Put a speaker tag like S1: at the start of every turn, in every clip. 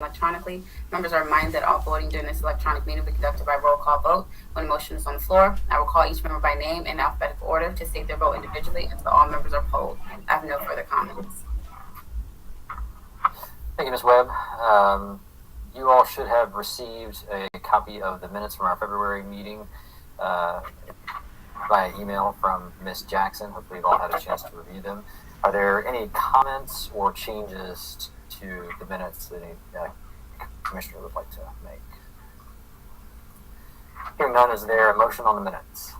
S1: electronically. Members are reminded that all voting during this electronic meeting will be conducted by roll call vote. When a motion is on the floor, I will call each member by name in alphabetical order to state their vote individually until all members are polled. I have no further comments.
S2: Thank you, Ms. Webb. You all should have received a copy of the minutes from our February meeting via email from Ms. Jackson. Hopefully you've all had a chance to review them. Are there any comments or changes to the minutes that any commissioner would like to make? Hearing none, is there a motion on the minutes?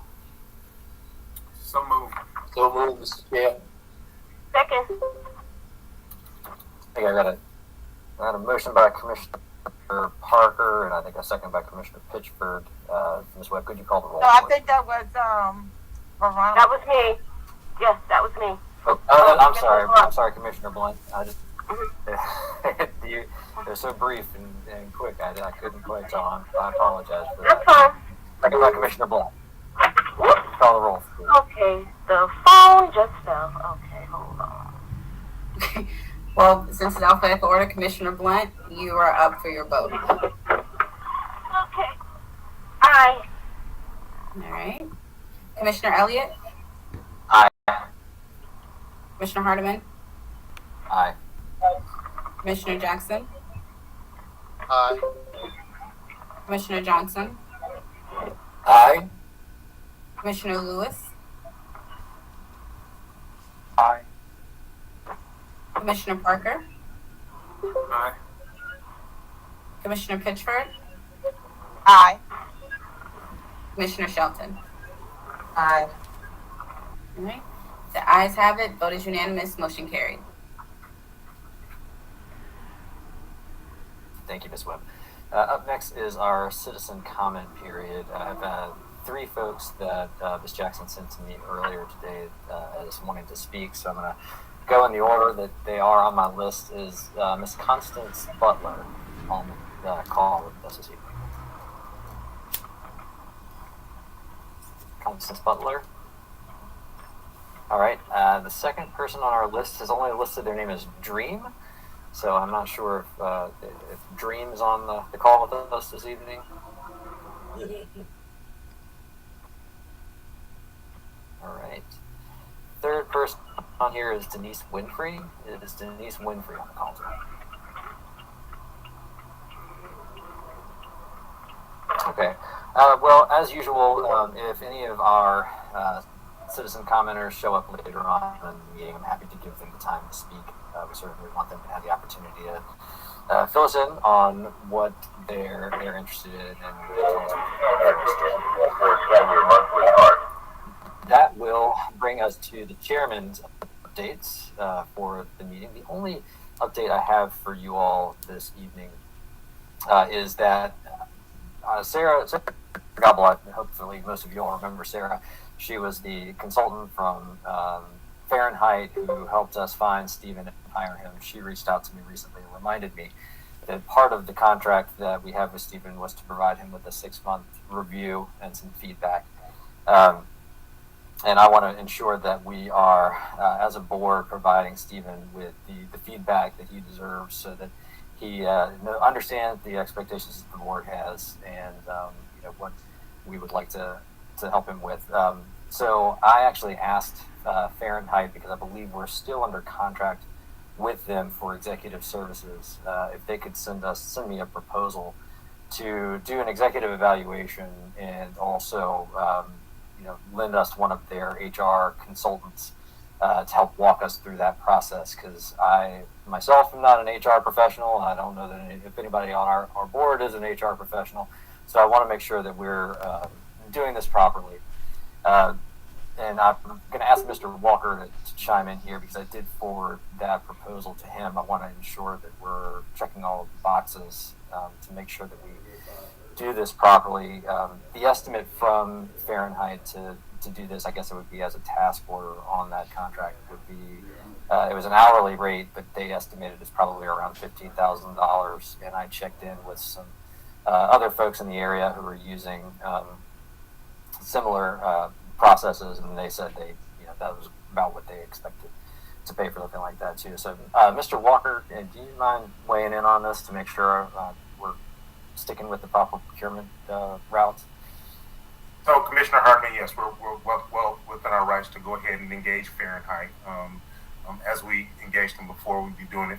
S3: So moved.
S4: So moved, Mr. Chair.
S5: Second.
S2: I think I got a motion by Commissioner Parker, and I think a second by Commissioner Pitchford. Ms. Webb, could you call the roll?
S5: No, I think that was Veronica. That was me. Yes, that was me.
S2: I'm sorry. I'm sorry, Commissioner Blunt. I just they're so brief and quick. I couldn't quite tell. I apologize for that.
S5: That's fine.
S2: Second by Commissioner Blunt. Call the roll, please.
S5: Okay, the phone just fell. Okay, hold on.
S1: Well, since it's alphabetical order, Commissioner Blunt, you are up for your vote.
S5: Okay. Aye.
S1: All right. Commissioner Elliott?
S2: Aye.
S1: Commissioner Hardiman?
S2: Aye.
S1: Commissioner Jackson?
S4: Aye.
S1: Commissioner Johnson?
S4: Aye.
S1: Commissioner Lewis?
S4: Aye.
S1: Commissioner Parker?
S3: Aye.
S1: Commissioner Pitchford?
S5: Aye.
S1: Commissioner Shelton?
S5: Aye.
S1: All right. The ayes have it. Vote is unanimous. Motion carried.
S2: Thank you, Ms. Webb. Up next is our citizen comment period. I have three folks that Ms. Jackson sent to me earlier today as wanting to speak, so I'm going to go in the order that they are on my list. Is Ms. Constance Butler on the call with us this evening? Constance Butler. All right. The second person on our list has only listed their name as Dream, so I'm not sure if Dream is on the call with us this evening. All right. Third person on here is Denise Winfrey. It is Denise Winfrey on the call today. Okay. Well, as usual, if any of our citizen commenters show up later on in the meeting, I'm happy to give them the time to speak. We certainly want them to have the opportunity to fill us in on what they're interested in and that will bring us to the chairman's updates for the meeting. The only update I have for you all this evening is that Sarah Goblet, hopefully most of you all remember Sarah. She was the consultant from Fahrenheit who helped us find Stephen and hire him. She reached out to me recently and reminded me that part of the contract that we have with Stephen was to provide him with a 6-month review and some feedback. And I want to ensure that we are, as a board, providing Stephen with the feedback that he deserves so that he understands the expectations that the board has and what we would like to help him with. So I actually asked Fahrenheit, because I believe we're still under contract with them for executive services, if they could send me a proposal to do an executive evaluation and also lend us one of their HR consultants to help walk us through that process, because I myself am not an HR professional. I don't know that if anybody on our board is an HR professional, so I want to make sure that we're doing this properly. And I'm going to ask Mr. Walker to chime in here, because I did forward that proposal to him. I want to ensure that we're checking all of the boxes to make sure that we do this properly. The estimate from Fahrenheit to do this, I guess it would be as a task order on that contract, would be, it was an hourly rate, but they estimated it's probably around $15,000. And I checked in with some other folks in the area who were using similar processes, and they said that was about what they expected. pay for something like that too. So, Mr. Walker, do you mind weighing in on this to make sure we're sticking with the proper procurement routes?
S3: So, Commissioner Hartman, yes, we're well within our rights to go ahead and engage Fahrenheit. As we engaged them before, we'd be doing it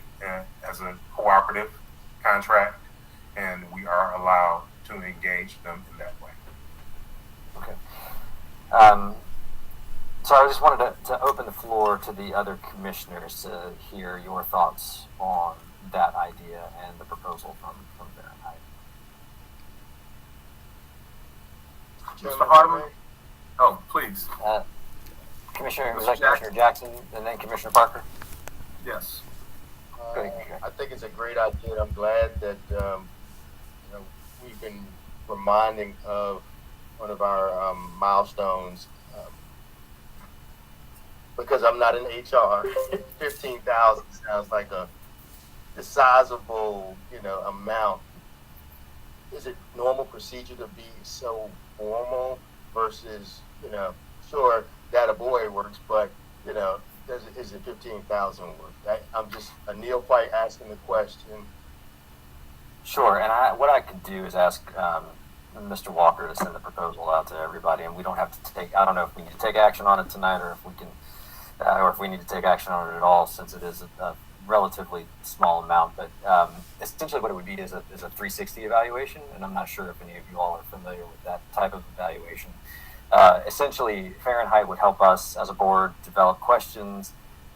S3: as a cooperative contract, and we are allowed to engage them in that way.
S2: Okay. So I just wanted to open the floor to the other commissioners to hear your thoughts on that idea and the proposal from Fahrenheit.
S3: Mr. Hartman? Oh, please.
S2: Commissioner
S3: Jackson.
S2: Jackson and then Commissioner Parker?
S3: Yes.
S2: Go ahead, Commissioner.
S4: I think it's a great idea, and I'm glad that we've been reminding of one of our milestones. Because I'm not in HR, 15,000 sounds like a sizable, amount. Is it normal procedure to be so formal versus, sure, that a boy works, but, is it 15,000 work? I'm just a neophyte asking the question.
S2: Sure, and what I could do is ask Mr. Walker to send the proposal out to everybody, and we don't have to take. I don't know if we need to take action on it tonight, or if we can, or if we need to take action on it at all, since it is a relatively small amount. But essentially, what it would be is a 360 evaluation, and I'm not sure if any of you all are familiar with that type of evaluation. Essentially, Fahrenheit would help us as a board develop questions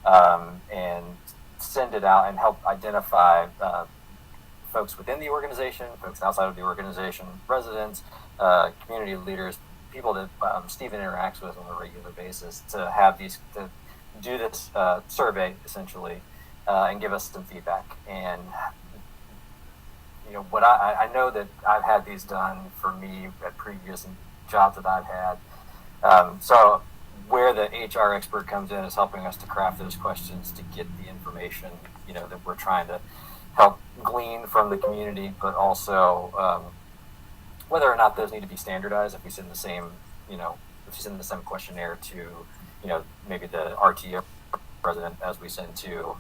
S2: and send it out and help identify folks within the organization, folks outside of the organization, residents, community leaders, people that Stephen interacts with on a regular basis, to do this survey essentially and give us some feedback. And what I know that I've had these done for me at previous jobs that I've had. So where the HR expert comes in is helping us to craft those questions to get the information, that we're trying to help glean from the community, but also whether or not those need to be standardized. If we send the same, questionnaire to, maybe the RTA president as we send to,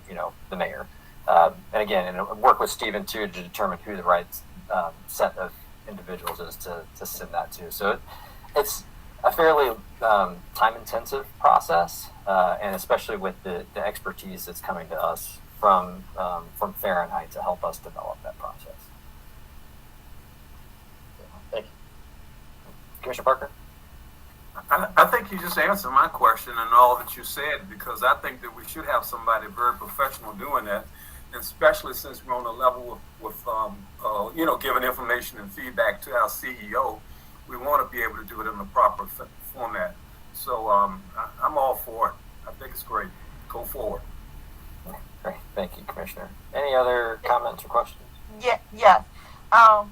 S2: the mayor. And again, and work with Stephen too to determine who the right set of individuals is to send that to. So it's a fairly time-intensive process, and especially with the expertise that's coming to us from Fahrenheit to help us develop that process.
S4: Thank you.
S2: Commissioner Parker?
S3: I think you just answered my question and all that you said, because I think that we should have somebody very professional doing that, and especially since we're on a level with giving information and feedback to our CEO. We want to be able to do it in the proper format. So I'm all for it. I think it's great. Go forward.
S2: Great. Thank you, Commissioner. Any other comments or questions?
S5: Yes.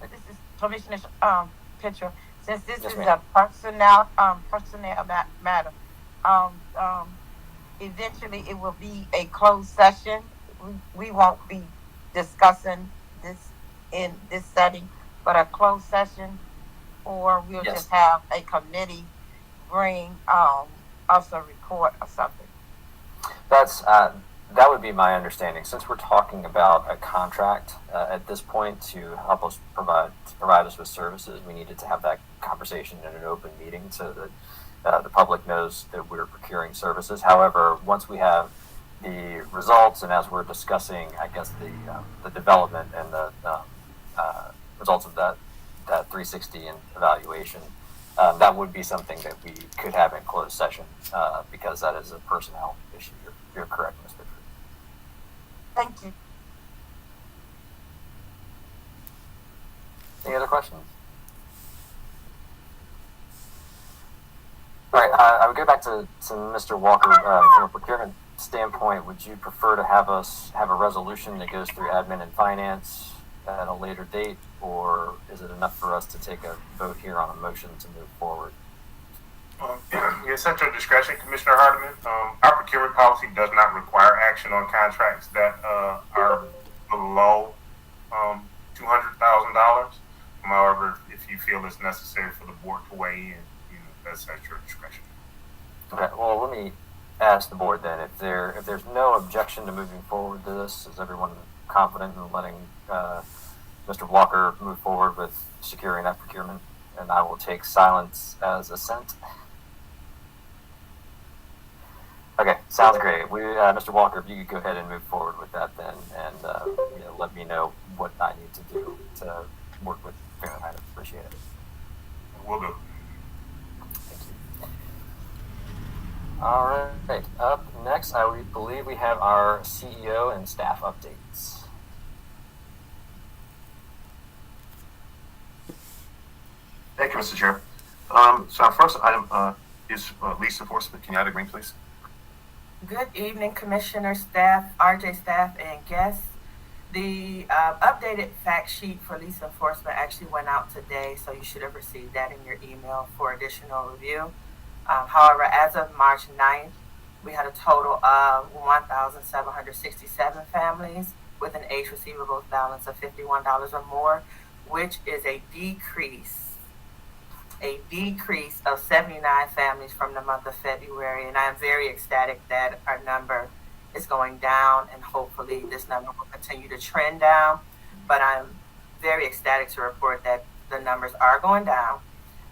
S5: This is Commissioner Pitcher. Since this is a personnel matter, eventually it will be a closed session. We won't be discussing this in this setting, but a closed session, or we'll just have a committee bring us a report or something.
S2: That would be my understanding. Since we're talking about a contract at this point to help us provide us with services, we needed to have that conversation in an open meeting so that the public knows that we're procuring services. However, once we have the results and as we're discussing, I guess, the development and the results of that 360 and evaluation, that would be something that we could have in closed session because that is a personnel issue. You're correct, Ms. Pitcher.
S5: Thank you.
S2: Any other questions? All right, I would go back to Mr. Walker. From a procurement standpoint, would you prefer to have us have a resolution that goes through admin and finance at a later date, or is it enough for us to take a vote here on a motion to move forward?
S3: It's at your discretion, Commissioner Hardeman. Our procurement policy does not require action on contracts that are below $200,000. However, if you feel it's necessary for the board to weigh in, that's at your discretion.
S2: Okay. Well, let me ask the board then, if there's no objection to moving forward to this, is everyone confident in letting Mr. Walker move forward with securing that procurement? And I will take silence as assent. Okay, sounds great. Mr. Walker, if you could go ahead and move forward with that then, and let me know what I need to do to work with Fahrenheit. Appreciate it.
S3: Will do.
S2: Thank you. All right. Up next, I believe we have our CEO and staff updates.
S6: Thank you, Mr. Chair. So our first item is lease enforcement. Can you add a green, please?
S5: Good evening, Commissioner, staff, RJ staff, and guests. The updated fact sheet for lease enforcement actually went out today, so you should have received that in your email for additional review. However, as of March 9th, we had a total of 1,767 families with an age receivables balance of $51 or more, which is a decrease of 79 families from the month of February. And I'm very ecstatic that our number is going down, and hopefully this number will continue to trend down. But I'm very ecstatic to report that the numbers are going down.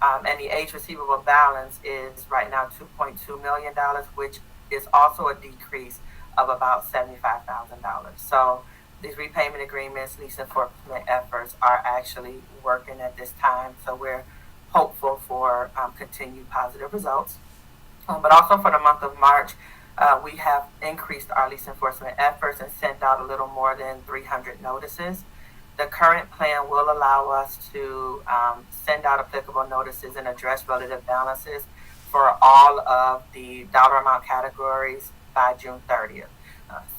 S5: And the age receivable balance is right now $2.2 million, which is also a decrease of about $75,000. So these repayment agreements, lease enforcement efforts are actually working at this time. So we're hopeful for continued positive results. But also for the month of March, we have increased our lease enforcement efforts and sent out a little more than 300 notices. The current plan will allow us to send out applicable notices and address relative balances for all of the dollar amount categories by June 30th.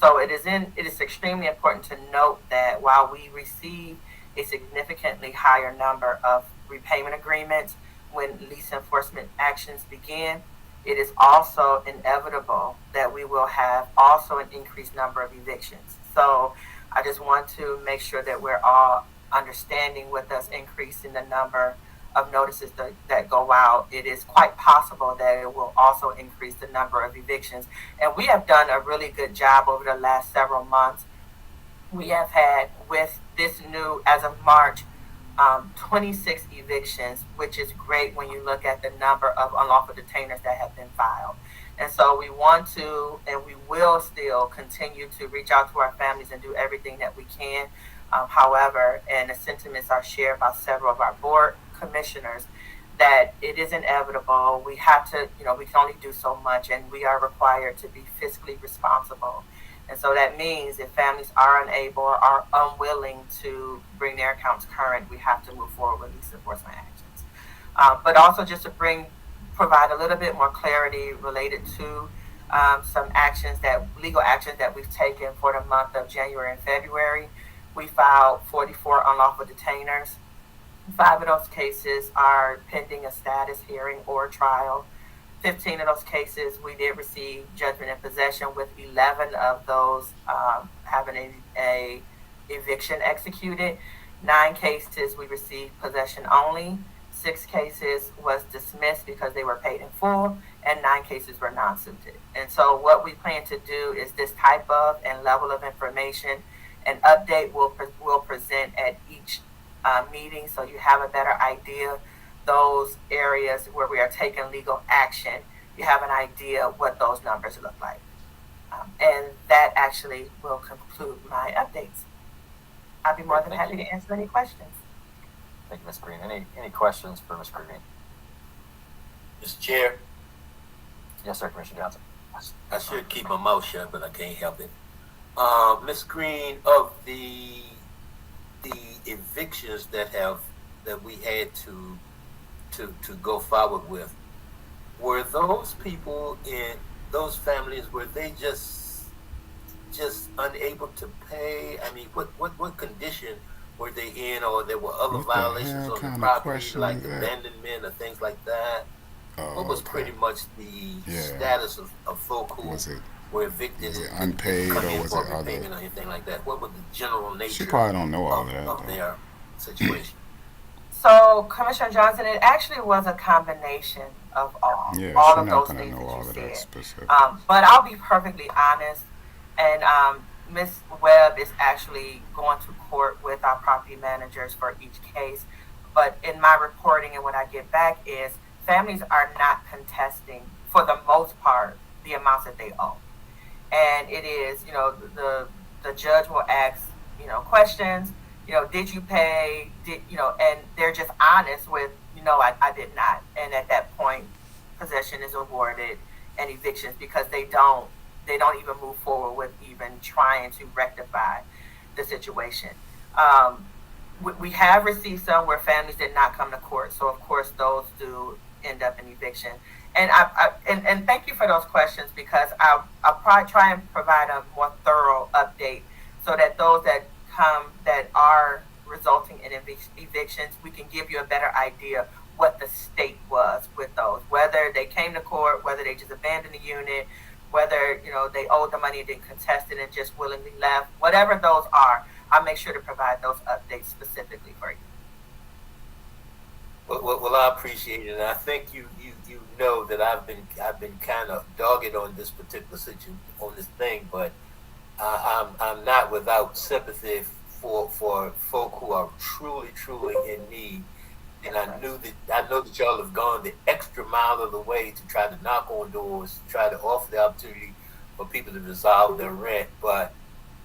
S5: So it is extremely important to note that while we receive a significantly higher number of repayment agreements when lease enforcement actions begin, it is also inevitable that we will have also an increased number of evictions. So I just want to make sure that we're all understanding with us increasing the number of notices that go out, it is quite possible that it will also increase the number of evictions. And we have done a really good job over the last several months. We have had, with this new, as of March, 26 evictions, which is great when you look at the number of unlawful detainers that have been filed. And so we want to, and we will still continue to reach out to our families and do everything that we can. However, and the sentiments are shared by several of our board commissioners, that it is inevitable. We have to, we can only do so much, and we are required to be fiscally responsible. And so that means if families are unable or are unwilling to bring their accounts current, we have to move forward with lease enforcement actions. But also just to provide a little bit more clarity related to some legal actions that we've taken for the month of January and February. We filed 44 unlawful detainers. 5 of those cases are pending a status hearing or trial. 15 of those cases we did receive judgment in possession, with 11 of those having a eviction executed. 9 cases we received possession only. 6 cases was dismissed because they were paid in full, and 9 cases were non-suited. And so what we plan to do is this type of and level of information and update will present at each meeting, so you have a better idea. Those areas where we are taking legal action, you have an idea what those numbers look like. And that actually will conclude my updates. I'll be more than happy to answer any questions.
S2: Thank you, Ms. Green. Any questions for Ms. Green?
S7: Mr. Chair,
S2: Yes, sir, Commissioner Johnson.
S7: I should keep my mouth shut, but I can't help it. Ms. Green, of the evictions that we had to go forward with, were those people in those families, were they just unable to pay? I mean, what condition were they in, or there were other violations on the property, like abandonment or things like that? What was pretty much the status of folk who were evicted?
S8: Was it unpaid, or was it other?
S7: Or anything like that? What was the general nature?
S8: She probably don't know all
S7: of their situation.
S5: So, Commissioner Johnson, it actually was a combination. of all,
S8: Yeah,
S5: all
S8: she's
S5: of
S8: not
S5: those
S8: gonna
S5: things
S8: know
S5: that
S8: all
S5: you
S8: of that
S5: said.
S8: specific.
S5: But I'll be perfectly honest, and Ms. Webb is actually going to court with our property managers for each case. But in my reporting and what I get back is families are not contesting, for the most part, the amounts that they owe. And it is, the judge will ask, questions, did you pay? And they're just honest with, I did not. And at that point, possession is awarded and evictions because they don't even move forward with even trying to rectify the situation. We have received some where families did not come to court, so of course those do end up in eviction. And and thank you for those questions because I'll probably try and provide a more thorough update so that those that come that are resulting in evictions, we can give you a better idea what the state was with those, whether they came to court, whether they just abandoned the unit, whether they owed the money and didn't contest it and just willingly left, whatever those are. I'll make sure to provide those updates specifically for you.
S7: Well, I appreciate it, and I think you know that I've been kind of dogged on this particular situation, on this thing, but I'm not without sympathy for folk who are truly in need. And I know that y'all have gone the extra mile of the way to try to knock on doors, to try to offer the opportunity for people to resolve their rent, but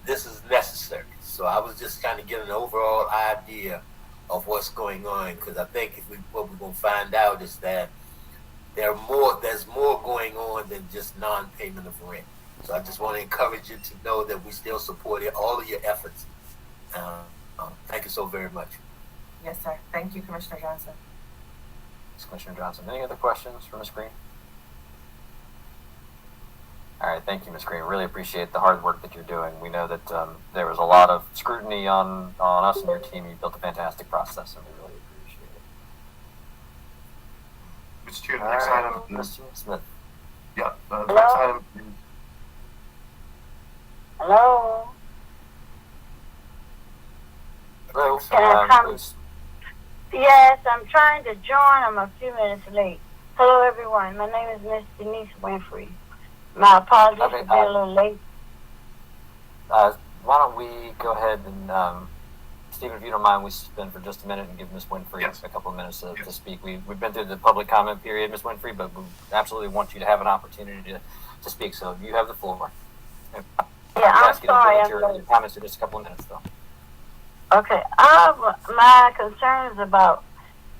S7: this is necessary. So I was just kind of getting an overall idea of what's going on, because I think what we're going to find out is that there's more going on than just non-payment of rent. So I just want to encourage you to know that we still support all of your efforts. Thank you so very much.
S5: Yes, sir. Thank you, Commissioner Johnson.
S2: Thanks, Commissioner Johnson. Any other questions for Ms. Green? All right, thank you, Ms. Green. Really appreciate the hard work that you're doing. We know that there was a lot of scrutiny on us and your team. You built a fantastic process, and we really appreciate it.
S6: Mr. Chair, the next item.
S2: Mr. Smith.
S6: Yeah, the next item.
S9: Hello.
S2: Hello.
S9: Can I come?
S2: Please.
S9: Yes, I'm trying to join. I'm a few minutes late. Hello, everyone. My name is Miss Denise Winfrey. My apologies for being a little late.
S2: Why don't we go ahead and, Stephen, if you don't mind, we suspend for just a minute and give Ms. Winfrey a couple of minutes to speak. We've been through the public comment period, Ms. Winfrey, but we absolutely want you to have an opportunity to speak. So you have the floor.
S9: Yeah, I'm sorry.
S2: Your comments in just a couple of minutes, though.
S9: Okay. My concern is about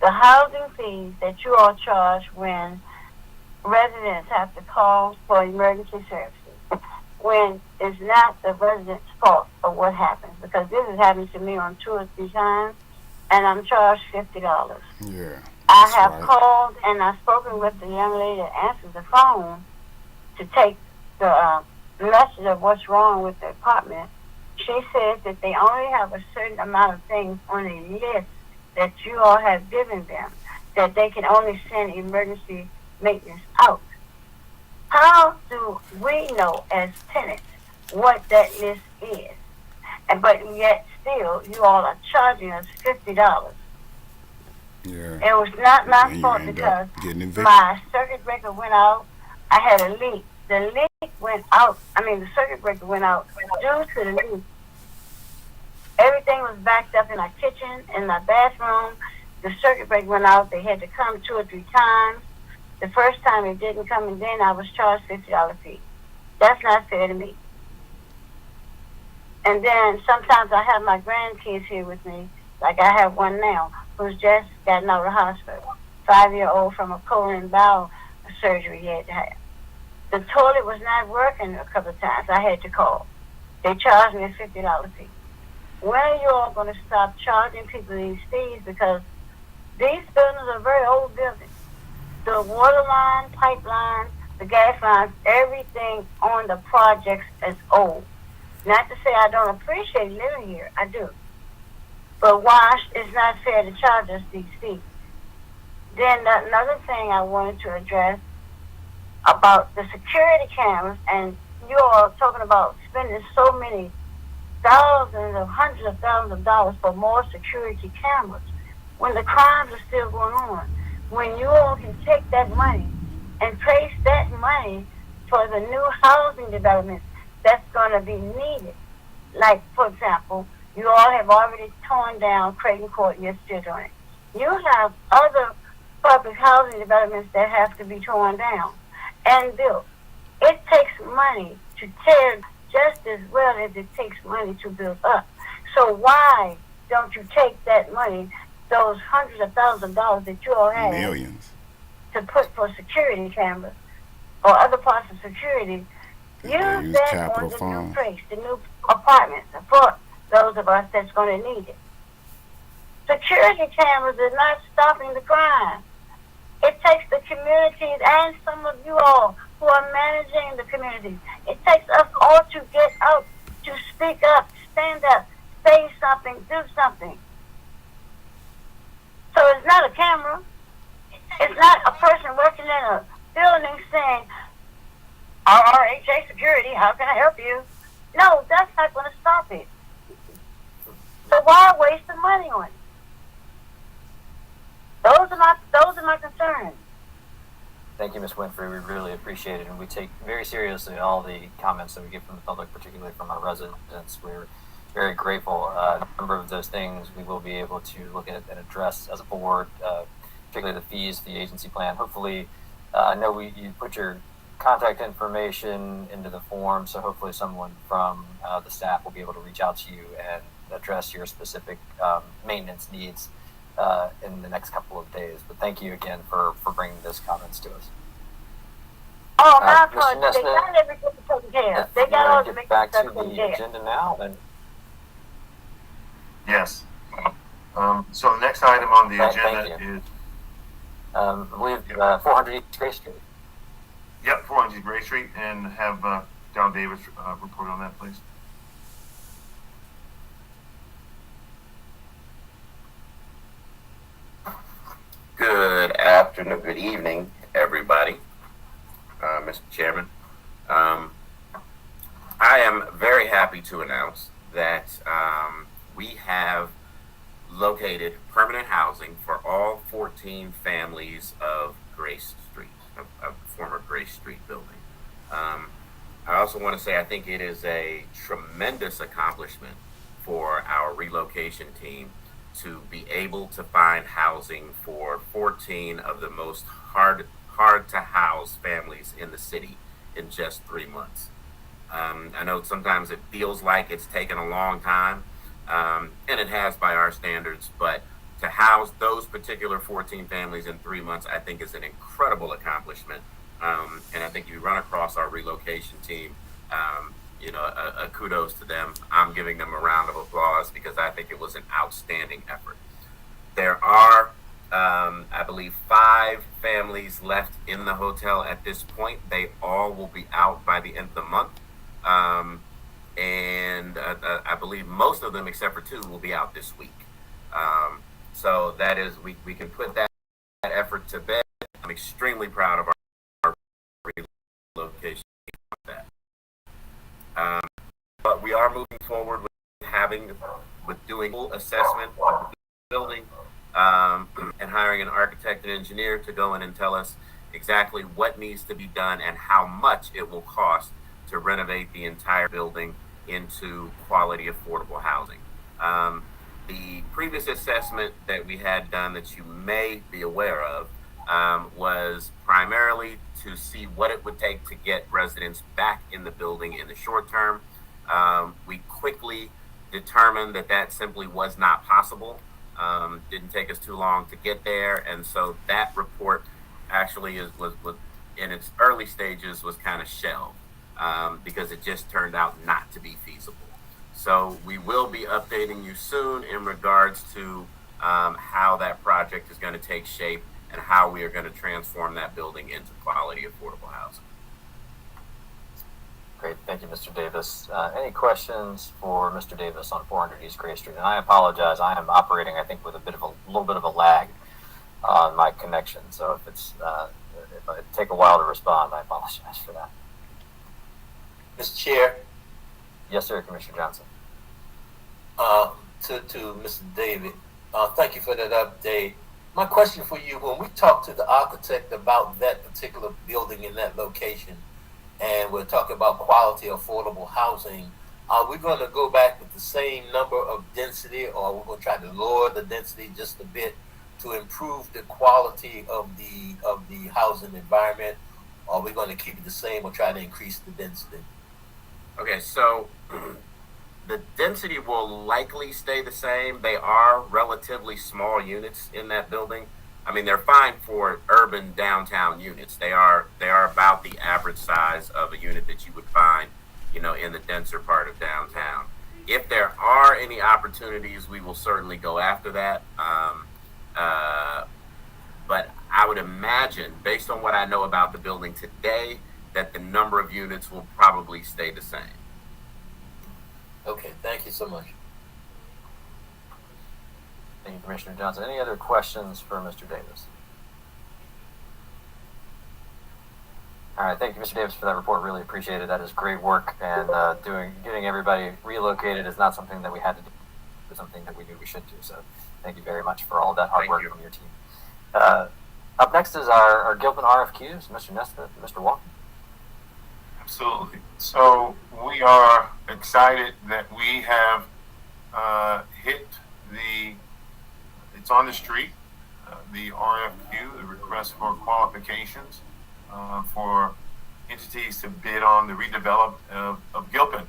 S9: the housing fees that you all charge when residents have to call for emergency services, when it's not the resident's fault of what happens, because this has happened to me on 2 or 3 times, and I'm charged $50.
S8: Yeah.
S9: I have called and I've spoken with the young lady that answers the phone to take the message of what's wrong with the apartment. She says that they only have a certain amount of things on a list that you all have given them, that they can only send emergency maintenance out. How do we know as tenants what that list is? But yet still, you all are charging us $50.
S8: Yeah.
S9: It was not my fault because my circuit breaker went out. I had a leak. The leak went out. The circuit breaker went out due to the leak. Everything was backed up in our kitchen, in my bathroom. The circuit breaker went out. They had to come 2 or 3 times. The first time it didn't come, and then I was charged $50 fee. That's not fair to me. And then sometimes I have my grandkids here with me, like I have one now, who's just gotten out of the hospital, 5-year-old from a colon and bowel surgery he had to have. The toilet was not working a couple of times. I had to call. They charged me a $50 fee. When are you all going to stop charging people these fees? Because these buildings are very old buildings. The water line, pipeline, the gas lines, everything on the projects is old. Not to say I don't appreciate living here. I do. But why it's not fair to charge us these fees? Then another thing I wanted to address about the security cameras, and you all talking about spending so many thousands of hundreds of thousands of dollars for more security cameras when the crimes are still going on. when you all can take that money and place that money for the new housing developments that's going to be needed. Like, for example, you all have already torn down Creighton Court and you're still doing it. You have other public housing developments that have to be torn down and built. It takes money to tear just as well as it takes money to build up. So why don't you take that money, those hundreds of thousands of dollars that you all have,
S8: Millions.
S9: to put for security cameras or other parts of security, use that
S8: capital
S9: on the
S8: funds.
S9: new place, the new apartments, for those of us that's going to need it. Security cameras are not stopping the crime. It takes the communities and some of you all who are managing the communities. It takes us all to get out, to speak up, stand up, say something, do something. So it's not a camera. It's not a person working in a building saying, RRHA security, how can I help you? No, that's not going to stop it. So why waste the money on it? Those are my concerns.
S2: Thank you, Ms. Winfrey. We really appreciate it, and we take very seriously all the comments that we get from the public, particularly from our residents. We're very grateful. A number of those things we will be able to look at and address as a board, particularly the fees, the agency plan. Hopefully, I know you put your contact information into the form, so hopefully someone from the staff will be able to reach out to you and address your specific maintenance needs in the next couple of days. But thank you again for bringing those comments to us.
S9: Oh, my
S2: Mr.
S9: apologies. They
S2: Nesbitt,
S9: got everything taken care of. They
S2: you
S9: got all
S2: want
S9: the
S2: to get
S9: maintenance
S2: back to
S9: stuff taken
S2: the
S9: care of.
S2: agenda now? And
S6: Yes. So the next item on the
S2: Thank
S6: agenda
S2: you.
S6: is,
S2: I believe 400 East Gray Street.
S6: 400 Gray Street, and have Don Davis report on that, please.
S10: Good afternoon, good evening, everybody. Mr. Chairman, I am very happy to announce that we have located permanent housing for all 14 families of Grace Street, of former Grace Street building. I also want to say I think it is a tremendous accomplishment for our relocation team to be able to find housing for 14 of the most hard to house families in the city in just 3 months. I know sometimes it feels like it's taken a long time, and it has by our standards, but to house those particular 14 families in 3 months, I think is an incredible accomplishment. And I think you run across our relocation team, a kudos to them. I'm giving them a round of applause because I think it was an outstanding effort. There are, I believe, 5 families left in the hotel at this point. They all will be out by the end of the month. And I believe most of them, except for 2, will be out this week. So that is, we can put that effort to bed. I'm extremely proud of our relocation with that. But we are moving forward with doing full assessment of the building, and hiring an architect and engineer to go in and tell us exactly what needs to be done and how much it will cost to renovate the entire building into quality affordable housing. The previous assessment that we had done that you may be aware of was primarily to see what it would take to get residents back in the building in the short term. We quickly determined that simply was not possible. Didn't take us too long to get there, and so that report actually was in its early stages was kind of shelved because it just turned out not to be feasible. So we will be updating you soon in regards to how that project is going to take shape and how we are going to transform that building into quality affordable housing.
S2: Great, thank you, Mr. Davis. Any questions for Mr. Davis on 400 East Gray Street? And I apologize, I am operating, I think, with a little bit of a lag on my connection. So if I take a while to respond, I apologize for that.
S7: Mr. Chair,
S2: Yes, sir, Commissioner Johnson.
S7: to Mr. David, thank you for that update. My question for you: when we talk to the architect about that particular building in that location, and we're talking about quality, affordable housing, are we going to go back with the same number of density, or are we going to try to lower the density just a bit to improve the quality of the housing environment? Or are we going to keep it the same or try to increase the density?
S10: Okay, so the density will likely stay the same. They are relatively small units in that building. I mean, they're fine for urban downtown units. They are about the average size of a unit that you would find, in the denser part of downtown. If there are any opportunities, we will certainly go after that. But I would imagine, based on what I know about the building today, that the number of units will probably stay the same.
S7: Okay, thank you so much.
S2: Thank you, Commissioner Johnson. Any other questions for Mr. Davis? All right, thank you, Mr. Davis, for that report. Really appreciate it. That is great work, and getting everybody relocated is not something that we had to do, but something that we knew we should do. So, thank you very much for all that hard work from your team. Up next is our Gilpin RFQs, Mr. Nesbitt, Mr. Walker.
S11: Absolutely. So we are excited that we have hit it's on the street, the RFQ, the request for qualifications for entities to bid on the redevelopment of Gilpin.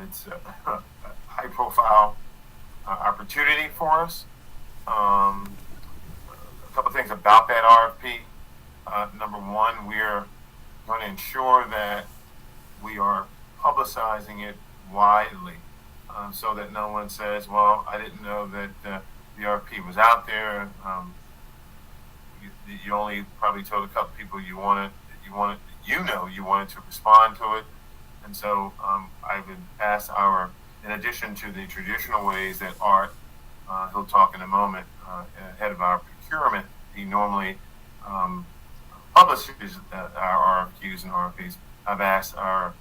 S11: It's a high profile opportunity for us. A couple things about that RFP. Number one, we're going to ensure that we are publicizing it widely so that no one says, well, I didn't know that the RFP was out there. You only probably told a couple people you wanted to respond to it. And so I would ask in addition to the traditional ways that Art, he'll talk in a moment, head of our procurement, he normally publishes our RFQs and RFPs. I've asked our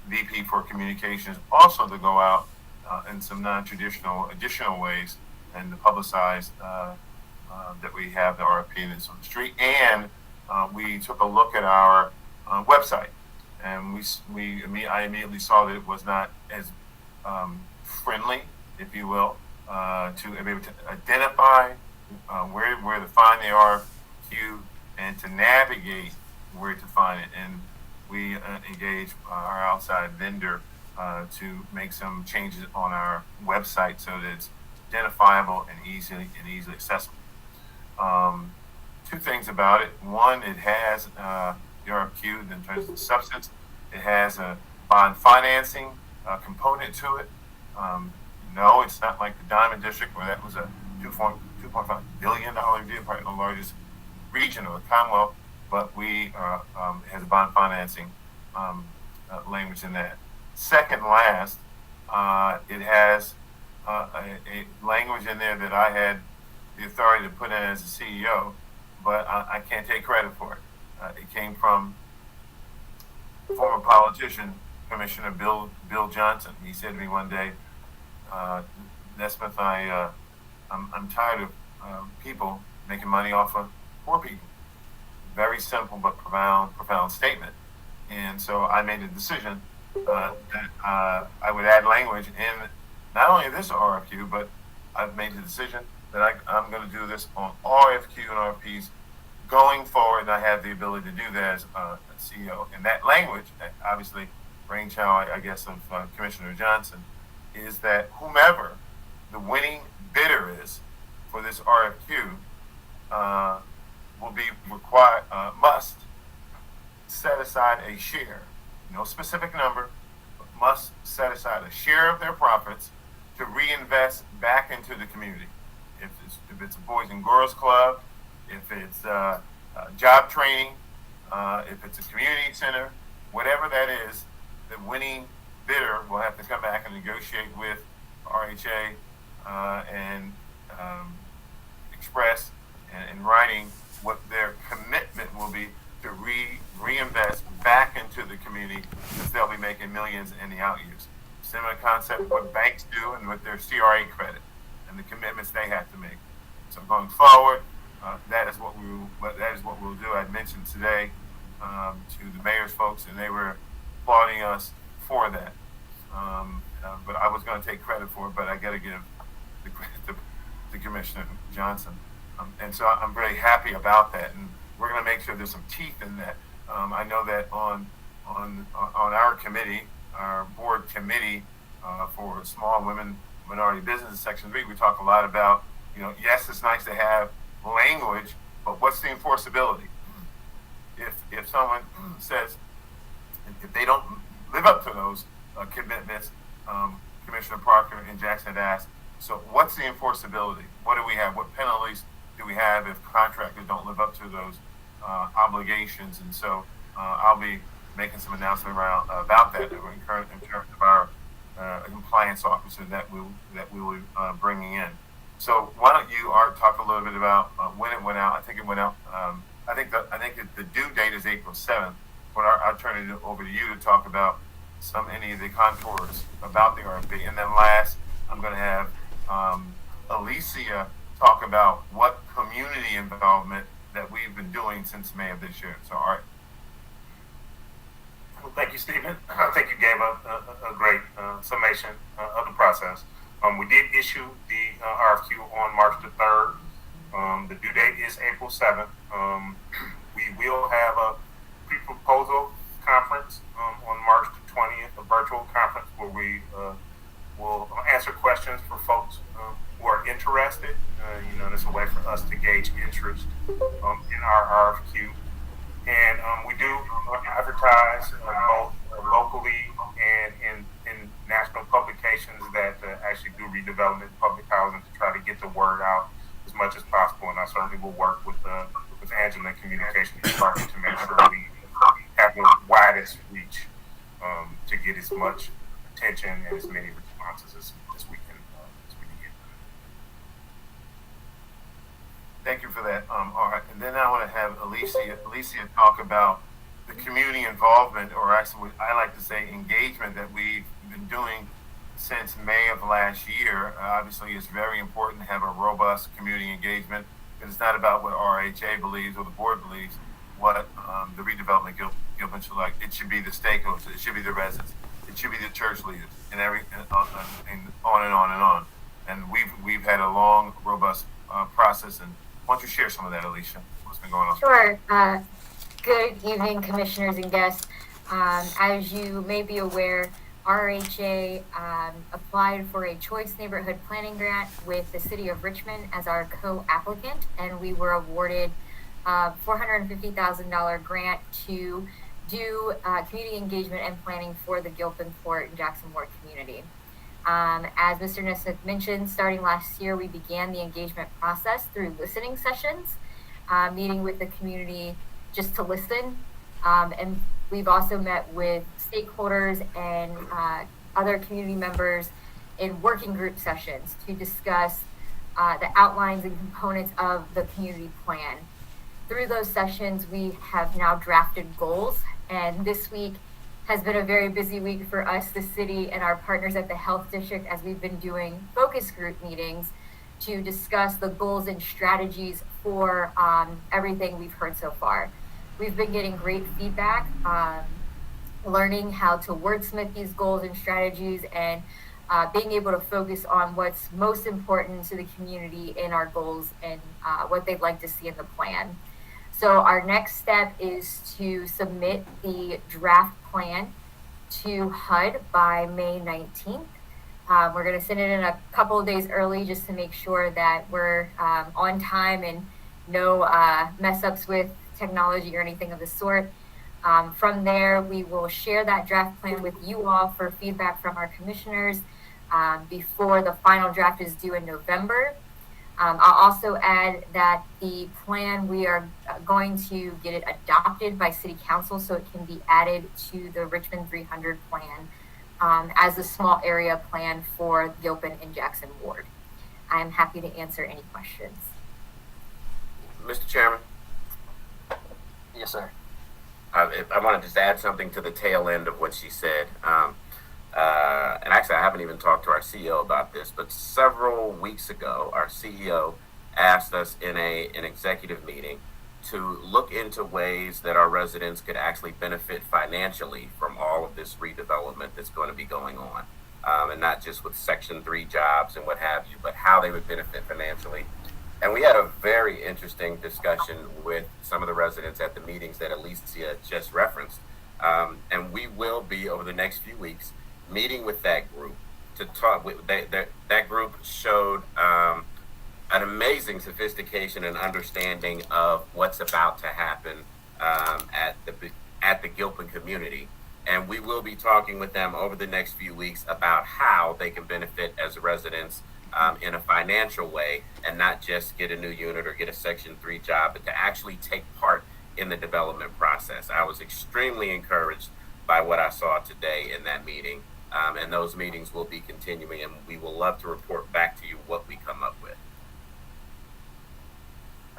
S11: VP for communications also to go out in some non-traditional additional ways and to publicize that we have the RFP that's on the street. And we took a look at our website, and I immediately saw that it was not as friendly, if you will, to be able to identify where to find the RFQ and to navigate where to find it. And we engaged our outside vendor to make some changes on our website so that it's identifiable and easily accessible. Two things about it. One, it has the RFQ in terms of the substance. It has a bond financing component to it. No, it's not like the Diamond District where that was a $2.5 billion deal, probably the largest region of the Commonwealth, but we has a bond financing language in that. Second last, it has a language in there that I had the authority to put in as a CEO, but I can't take credit for it. It came from former politician, Commissioner Bill Johnson. He said to me one day, Nesmith, I'm tired of people making money off of poor people. Very simple but profound statement. And so I made a decision that I would add language in not only this RFQ, but I've made the decision that I'm going to do this on RFQ and RFPs going forward, and I have the ability to do that as a CEO. And that language, obviously, brainchild, I guess, of Commissioner Johnson, is that whomever the winning bidder is for this RFQ will be required, must set aside a share, no specific number, but must set aside a share of their profits to reinvest back into the community. If it's a Boys and Girls Club, if it's job training, if it's a community center, whatever that is, the winning bidder will have to come back and negotiate with RHA and express in writing what their commitment will be to reinvest back into the community, because they'll be making millions in the out years. Similar concept what banks do and with their CRA credit and the commitments they have to make. So going forward, that is what we'll do. I mentioned today to the mayor's folks, and they were applauding us for that. But I was going to take credit for it, but I got to give the credit to Commissioner Johnson. And so I'm very happy about that, and we're going to make sure there's some teeth in that. I know that on our committee, our board committee for small women minority businesses, Section 3, we talk a lot about, yes, it's nice to have language, but what's the enforceability? If someone says, if they don't live up to those commitments, Commissioner Parker and Jackson had asked, so what's the enforceability? What do we have? What penalties do we have if contractors don't live up to those obligations? And so I'll be making some announcement about that in terms of our compliance officer that we will be bringing in. So why don't you, Art, talk a little bit about when it went out? I think it went out. I think the due date is April 7th. But I'll turn it over to you to talk about any of the contours about the RFP. And then last, I'm going to have Alicia talk about what community involvement that we've been doing since May of this year. So, Art.
S12: Well, thank you, Stephen. I think you gave a great summation of the process. We did issue the RFQ on March the 3rd. The due date is April 7th. We will have a pre-proposal conference on March the 20th, a virtual conference where we will answer questions for folks who are interested. That's a way for us to gauge interest in our RFQ. And we do advertise both locally and in national publications that actually do redevelopment public housing to try to get the word out as much as possible. And I certainly will work with Angela in Communications Department to make sure we have the widest reach to get as much attention and as many responses as we can get.
S11: Thank you for that, Art. And then I want to have Alicia talk about the community involvement, or actually what I like to say engagement, that we've been doing since May of last year. Obviously, it's very important to have a robust community engagement. It's not about what RRHA believes or the board believes, what the redevelopment guild should like. It should be the stakeholders. It should be the residents. It should be the church leaders, and on and on and on. And we've had a long, robust process. And why don't you share some of that, Alicia? What's been going on?
S13: Sure. Good evening, commissioners and guests. As you may be aware, RRHA applied for a Choice Neighborhood Planning Grant with the City of Richmond as our co-applicant, and we were awarded a $450,000 grant to do community engagement and planning for the Gilpin Fort and Jackson Ward community. As Mr. Nismith mentioned, starting last year, we began the engagement process through listening sessions, meeting with the community just to listen. And we've also met with stakeholders and other community members in working group sessions to discuss the outlines and components of the community plan. Through those sessions, we have now drafted goals, and this week has been a very busy week for us, the city, and our partners at the health district, as we've been doing focus group meetings to discuss the goals and strategies for everything we've heard so far. We've been getting great feedback, learning how to wordsmith these goals and strategies, and being able to focus on what's most important to the community in our goals and what they'd like to see in the plan. So our next step is to submit the draft plan to HUD by May 19th. We're going to send it in a couple of days early just to make sure that we're on time and no mess ups with technology or anything of the sort. From there, we will share that draft plan with you all for feedback from our commissioners before the final draft is due in November. I'll also add that the plan, we are going to get it adopted by City Council so it can be added to the Richmond 300 plan as a small area plan for Gilpin and Jackson Ward. I am happy to answer any questions.
S10: Mr. Chairman?
S2: Yes, sir.
S10: I want to just add something to the tail end of what she said. And actually, I haven't even talked to our CEO about this, but several weeks ago, our CEO asked us in an executive meeting to look into ways that our residents could actually benefit financially from all of this redevelopment that's going to be going on. And not just with Section 3 jobs and what have you, but how they would benefit financially. And we had a very interesting discussion with some of the residents at the meetings that Alicia just referenced. And we will be, over the next few weeks, meeting with that group to talk. That group showed an amazing sophistication and understanding of what's about to happen at the Gilpin community. And we will be talking with them over the next few weeks about how they can benefit as residents in a financial way, and not just get a new unit or get a Section 3 job, but to actually take part in the development process. I was extremely encouraged by what I saw today in that meeting, and those meetings will be continuing, and we will love to report back to you what we come up with.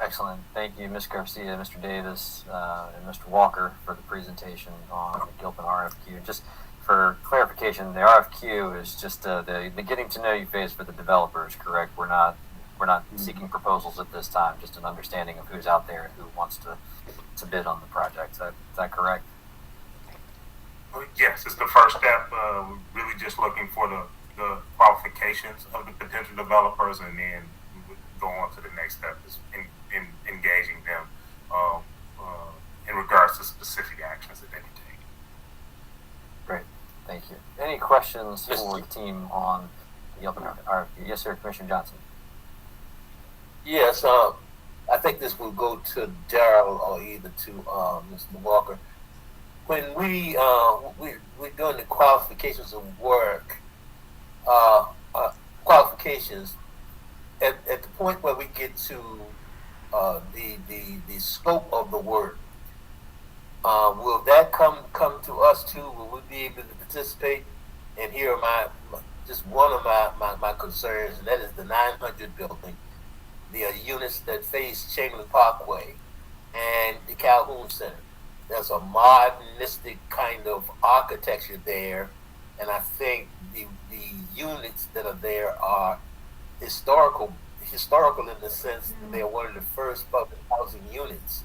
S2: Excellent. Thank you, Ms. Garcia, Mr. Davis, and Mr. Walker for the presentation on the Gilpin RFQ. Just for clarification, the RFQ is just the getting to know you phase for the developers, correct? We're not seeking proposals at this time, just an understanding of who's out there and who wants to bid on the project. Is that correct?
S12: Yes, it's the first step. We're really just looking for the qualifications of the potential developers, and then we would go on to the next step, is in engaging them in regards to specific actions that they can take.
S2: Great, thank you. Any questions for the team on the Gilpin RFQ? Yes, sir, Commissioner Johnson.
S7: Yes, I think this will go to Darrell or either to Mr. Walker. When we're doing the qualifications of work, qualifications at the point where we get to the scope of the work, will that come to us too? Will we be able to participate? And here are just one of my concerns, and that is the 900 building, the units that face Chamberlain Parkway and the Calhoun Center. There's a modernistic kind of architecture there, and I think the units that are there are historical in the sense that they're one of the first public housing units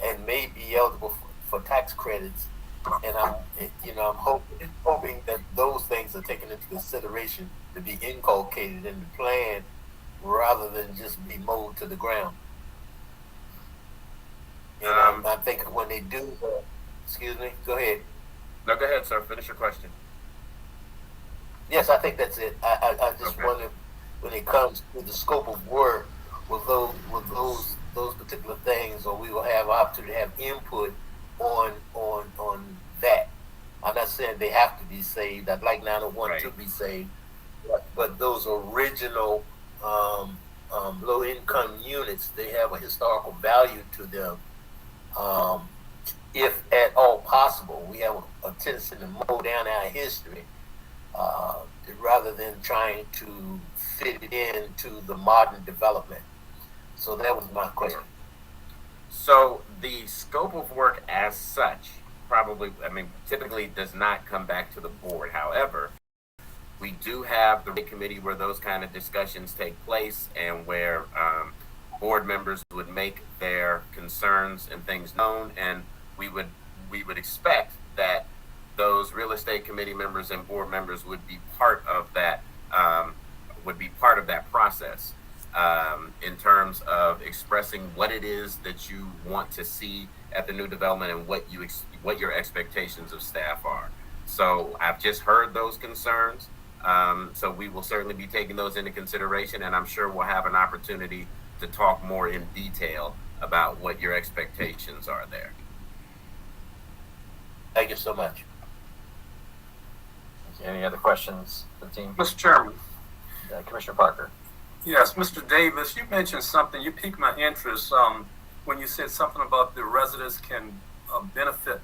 S7: and may be eligible for tax credits. And I'm hoping that those things are taken into consideration to be inculcated in the plan rather than just be mowed to the ground. And I think when they do, excuse me, go ahead.
S10: No, go ahead, sir. Finish your question.
S7: Yes, I think that's it. I just wonder, when it comes to the scope of work, with those particular things, or we will have opportunity to have input on that. I'm not saying they have to be saved. I'd like 901 to be saved, but those original low-income units, they have a historical value to them. If at all possible, we have a tendency to mow down our history rather than trying to fit it into the modern development. So that was my question.
S10: So the scope of work as such typically does not come back to the board. However, we do have the committee where those kind of discussions take place, and where board members would make their concerns and things known, and we would expect that those real estate committee members and board members would be part of that process in terms of expressing what it is that you want to see at the new development and what your expectations of staff are. So I've just heard those concerns. So we will certainly be taking those into consideration, and I'm sure we'll have an opportunity to talk more in detail about what your expectations are there.
S7: Thank you so much.
S2: Any other questions for the team?
S3: Mr. Chairman.
S2: Commissioner Parker.
S3: Yes, Mr. Davis, you mentioned something, you piqued my interest when you said something about the residents can benefit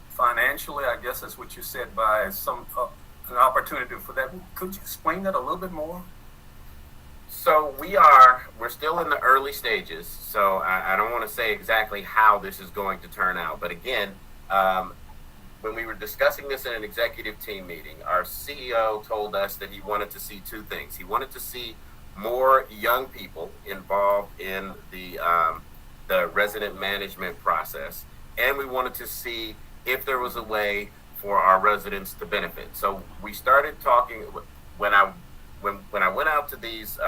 S3: financially. I guess that's what you said, by an opportunity for that. Could you explain that a little bit more?
S10: So we're still in the early stages, so I don't want to say exactly how this is going to turn out. But again, when we were discussing this in an executive team meeting, our CEO told us that he wanted to see two things. He wanted to see more young people involved in the resident management process, and we wanted to see if there was a way for our residents to benefit. So we started talking when I went out to these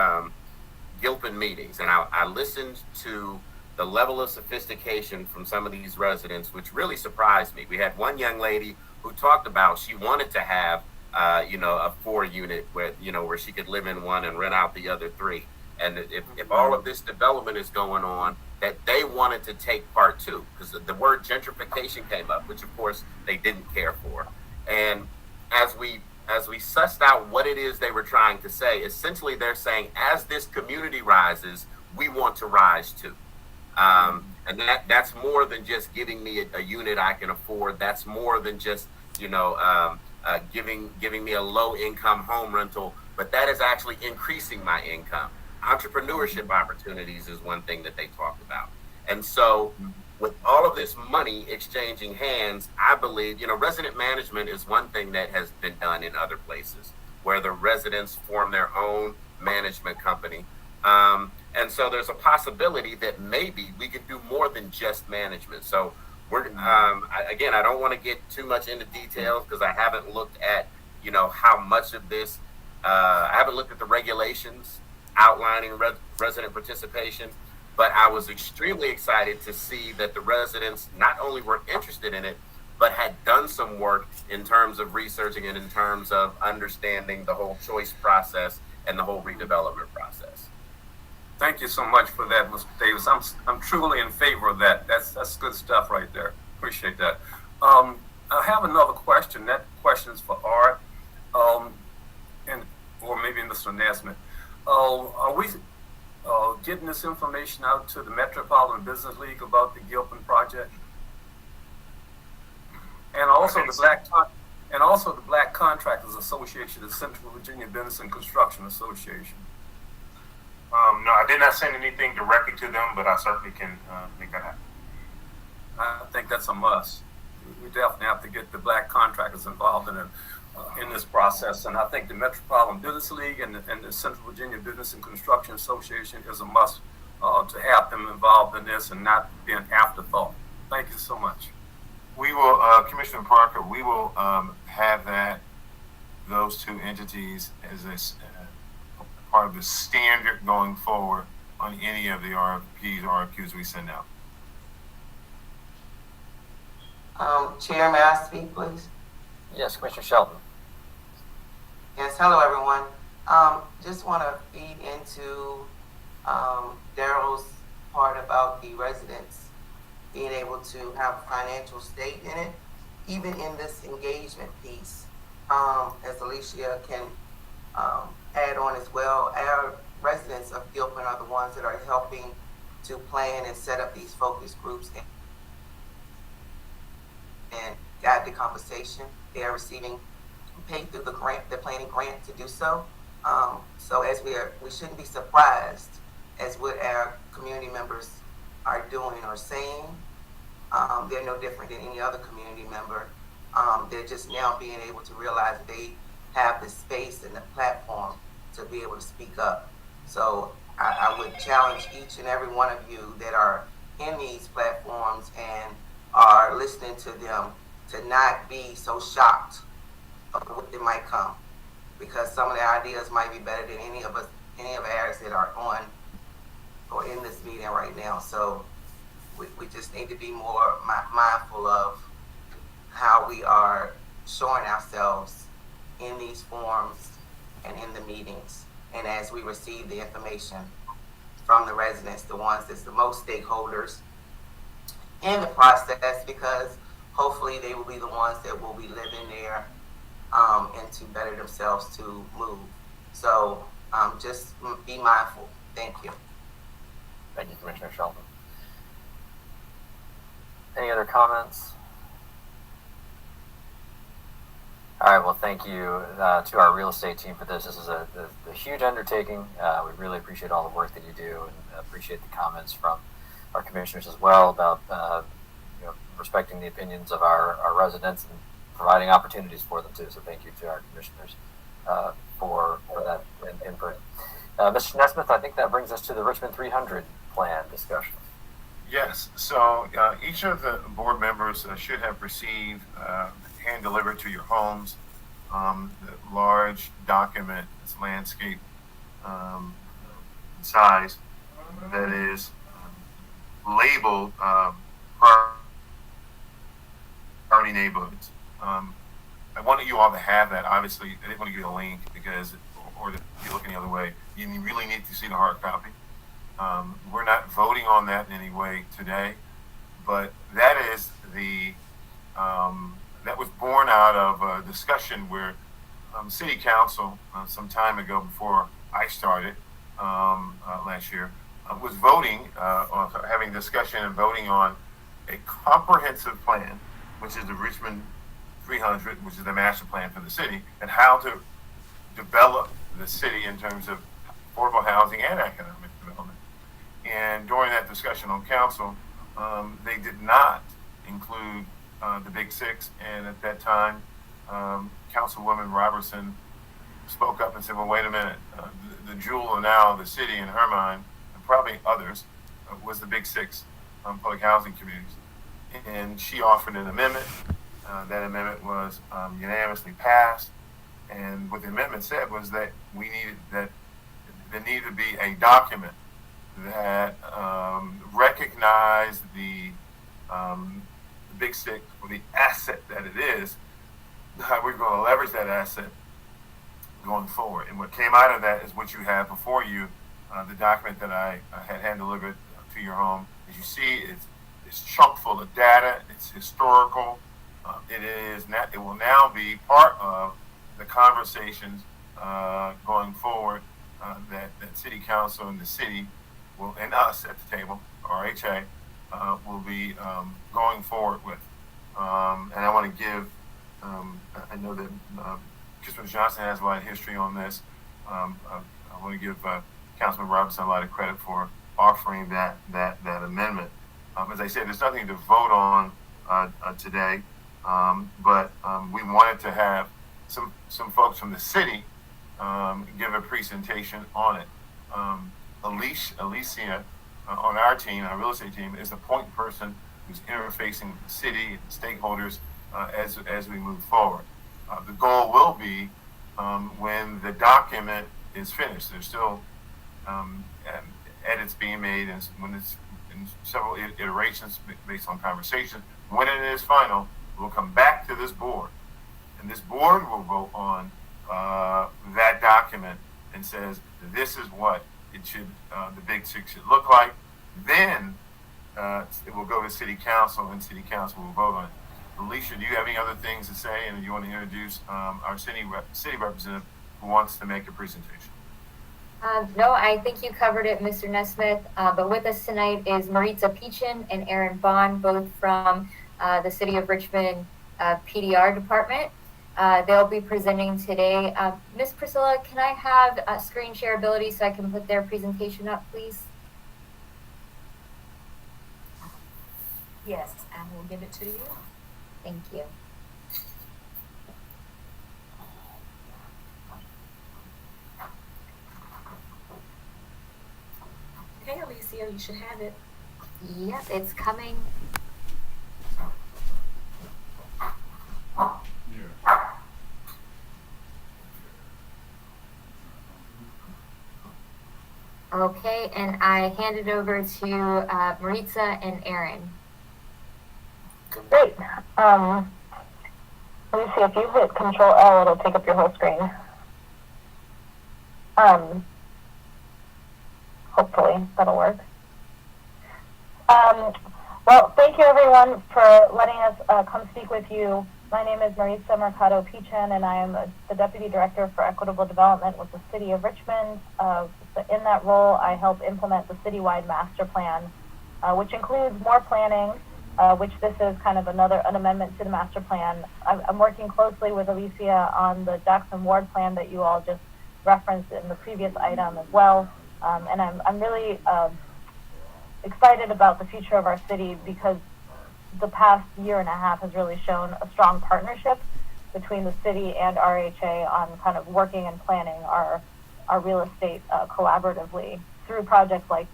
S10: Gilpin meetings, and I listened to the level of sophistication from some of these residents, which really surprised me. We had one young lady who talked about she wanted to have a 4-unit where she could live in one and rent out the other 3. And if all of this development is going on, that they wanted to take part too, because the word gentrification came up, which of course they didn't care for. And as we sussed out what it is they were trying to say, essentially they're saying, as this community rises, we want to rise too. And that's more than just giving me a unit I can afford. That's more than just giving me a low income home rental, but that is actually increasing my income. Entrepreneurship opportunities is one thing that they talked about. And so with all of this money exchanging hands, I believe, resident management is one thing that has been done in other places where the residents form their own management company. And so there's a possibility that maybe we could do more than just management. So again, I don't want to get too much into details because I haven't looked at, how much of this, I haven't looked at the regulations outlining resident participation, but I was extremely excited to see that the residents not only were interested in it, but had done some work in terms of researching and in terms of understanding the whole choice process and the whole redevelopment process.
S3: Thank you so much for that, Mr. Davis. I'm truly in favor of that. That's good stuff right there. Appreciate that. I have another question. That question is for Art, or maybe Mr. Nesmith. Are we getting this information out to the Metropolitan Business League about the Gilpin project, and also the Black Contractors Association, the Central Virginia Business and Construction Association?
S12: No, I did not send anything directly to them, but I certainly can make that happen.
S3: I think that's a must. We definitely have to get the Black contractors involved in this process, and I think the Metropolitan Business League and the Central Virginia Business and Construction Association is a must to have them involved in this and not be an afterthought. Thank you so much.
S11: We will, Commissioner Parker, we will have those two entities as a part of the standard going forward on any of the RFPs or RFQs we send out.
S14: Chair, may I speak, please?
S2: Yes, Commissioner Shelton.
S14: Yes, hello, everyone. Just want to feed into Daryl's part about the residents being able to have a financial stake in it, even in this engagement piece. As Alicia can add on as well, our residents of Gilpin are the ones that are helping to plan and set up these focus groups and guide the conversation. They are receiving paid through the planning grant to do so. So as we shouldn't be surprised as what our community members are doing or saying. They're no different than any other community member. They're just now being able to realize that they have the space and the platform to be able to speak up. So I would challenge each and every one of you that are in these platforms and are listening to them to not be so shocked of what that might come, because some of the ideas might be better than any of ours that are on or in this meeting right now. So we just need to be more mindful of how we are showing ourselves in these forums and in the meetings, and as we receive the information from the residents, the ones that's the most stakeholders in the process, because hopefully they will be the ones that will be living there and to better themselves to move. So just be mindful. Thank you.
S2: Thank you, Commissioner Shelton. Any other comments? All right, well, thank you to our real estate team for this. This is a huge undertaking. We really appreciate all the work that you do, and appreciate the comments from our commissioners as well about respecting the opinions of our residents and providing opportunities for them too. So thank you to our commissioners for that input. Mr. Nesmith, I think that brings us to the Richmond 300 plan discussion.
S11: Yes, so each of the board members should have received hand delivered to your homes the large document, it's landscape size, that is labeled priority neighborhoods. I wanted you all to have that. Obviously, I didn't want to give you a link because, or if you're looking the other way, you really need to see the hard copy. We're not voting on that in any way today, but that is that was born out of a discussion where City Council some time ago, before I started last year, was voting on having discussion and voting on a comprehensive plan, which is the Richmond 300, which is the master plan for the city, and how to develop the city in terms of affordable housing and economic development. And during that discussion on council, they did not include the Big Six, and at that time, Councilwoman Robertson spoke up and said, well, wait a minute, the jewel of now the city in her mind, and probably others, was the Big Six public housing communities. And she offered an amendment. That amendment was unanimously passed, and what the amendment said was that there needed to be a document that recognized the Big Six, or the asset that it is, how we're going to leverage that asset going forward. And what came out of that is what you have before you, the document that I had hand delivered to your home. As you see, it's chock full of data. It's historical. It will now be part of the conversations going forward that City Council and the city will, and us at the table, RRHA, will be going forward with. And I want to give, I know that Christopher Johnson has a lot of history on this. I want to give Councilman Robinson a lot of credit for offering that amendment. As I said, there's nothing to vote on today, but we wanted to have some folks from the city give a presentation on it. Alicia on our team, our real estate team, is the point person who's interfacing with the city and stakeholders as we move forward. The goal will be when the document is finished. There's still edits being made, and when it's in several iterations based on conversation. When it is final, we'll come back to this board, and this board will vote on that document and says this is what it should, the Big Six should look like. Then it will go to City Council, and City Council will vote on it. Alicia, do you have any other things to say, and do you want to introduce our city representative who wants to make a presentation?
S13: No, I think you covered it, Mr. Nesmith. But with us tonight is Maritza Peachin and Aaron Bond, both from the City of Richmond PDR department. They'll be presenting today. Ms. Priscilla, can I have screen shareability so I can put their presentation up, please?
S15: Yes, I will give it to you.
S13: Thank you.
S15: Okay, Alicia, you should have it.
S13: Yep, it's coming. Okay, and I hand it over to Maritza and Aaron.
S16: Great. Let me see, if you hit Control L, it'll take up your whole screen. Hopefully that'll work. Well, thank you everyone for letting us come speak with you. My name is Maritza Mercado Peachin, and I am the Deputy Director for Equitable Development with the City of Richmond. In that role, I help implement the citywide master plan, which includes more planning, which this is kind of an amendment to the master plan. I'm working closely with Alicia on the Jackson Ward plan that you all just referenced in the previous item as well. And I'm really excited about the future of our city, because the past year and a half has really shown a strong partnership between the city and RRHA on kind of working and planning our our real estate collaboratively through projects like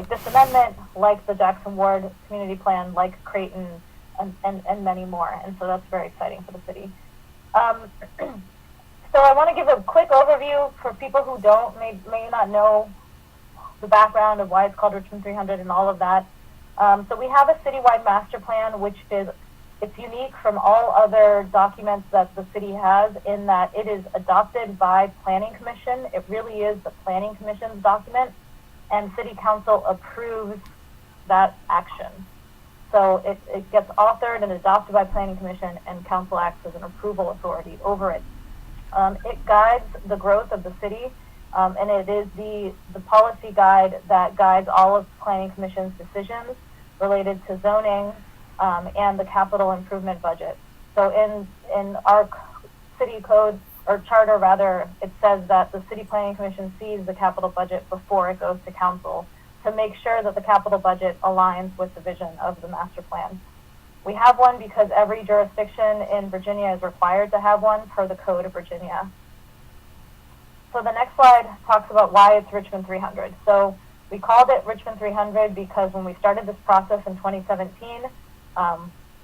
S16: this amendment, like the Jackson Ward Community Plan, like Creighton, and many more. And so that's very exciting for the city. So I want to give a quick overview for people who may not know the background of why it's called Richmond 300 and all of that. So we have a citywide master plan, which it's unique from all other documents that the city has in that it is adopted by Planning Commission. It really is the Planning Commission's document, and City Council approves that action. So it gets authored and adopted by Planning Commission, and Council acts as an approval authority over it. It guides the growth of the city, and it is the policy guide that guides all of Planning Commission's decisions related to zoning and the capital improvement budget. So in our city code, or charter rather, it says that the City Planning Commission sees the capital budget before it goes to council to make sure that the capital budget aligns with the vision of the master plan. We have one because every jurisdiction in Virginia is required to have one per the Code of Virginia. So the next slide talks about why it's Richmond 300. So we called it Richmond 300 because when we started this process in 2017,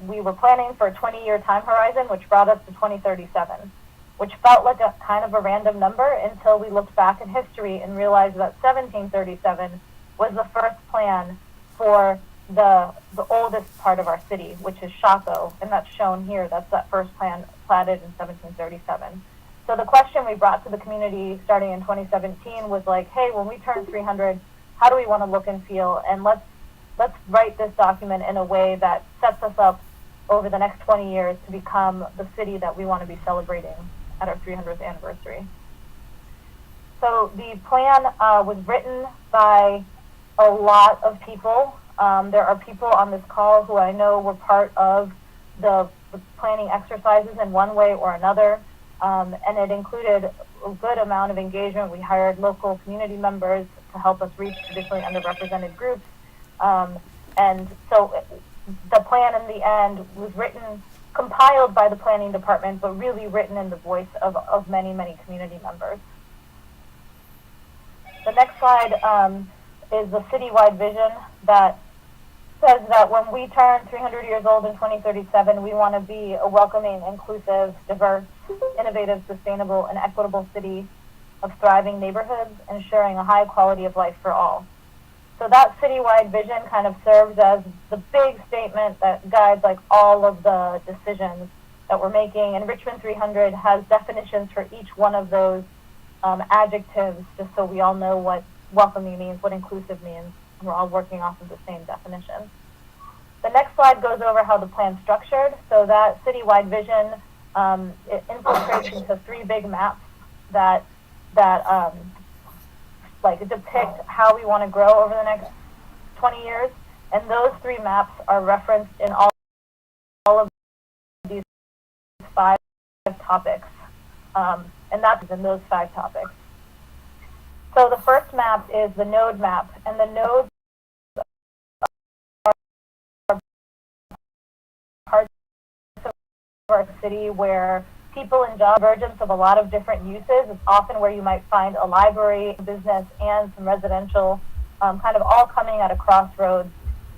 S16: we were planning for a 20-year time horizon, which brought us to 2037, which felt like a kind of a random number until we looked back in history and realized that 1737 was the first plan for the oldest part of our city, which is Chaco, and that's shown here. That's that first plan platted in 1737. So the question we brought to the community starting in 2017 was like, hey, when we turn 300, how do we want to look and feel? And let's write this document in a way that sets us up over the next 20 years to become the city that we want to be celebrating at our 300th anniversary. So the plan was written by a lot of people. There are people on this call who I know were part of the planning exercises in one way or another, and it included a good amount of engagement. We hired local community members to help us reach traditionally underrepresented groups, and so the plan in the end was compiled by the planning department, but really written in the voice of many, many community members. The next slide is the citywide vision that says that when we turn 300 years old in 2037, we want to be a welcoming, inclusive, diverse, innovative, sustainable, and equitable city of thriving neighborhoods, ensuring a high quality of life for all. So that citywide vision kind of serves as the big statement that guides like all of the decisions that we're making. And Richmond 300 has definitions for each one of those adjectives, just so we all know what welcoming means, what inclusive means. We're all working off of the same definition. The next slide goes over how the plan's structured. So that citywide vision, it infiltrates into three big maps that depict how we want to grow over the next 20 years. And those three maps are referenced in all of these 5 topics. And that's in those 5 topics. So the first map is the node map, and the nodes are parts of our city where people and job convergence of a lot of different uses. It's often where you might find a library, a business, and some residential, kind of all coming at a crossroads.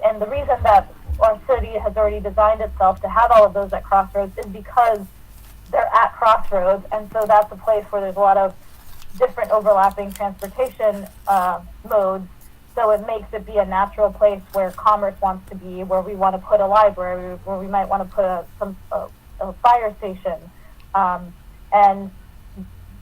S16: And the reason that our city has already designed itself to have all of those at crossroads is because they're at crossroads, and so that's a place where there's a lot of different overlapping transportation modes, so it makes it be a natural place where commerce wants to be, where we want to put a library, where we might want to put a fire station. And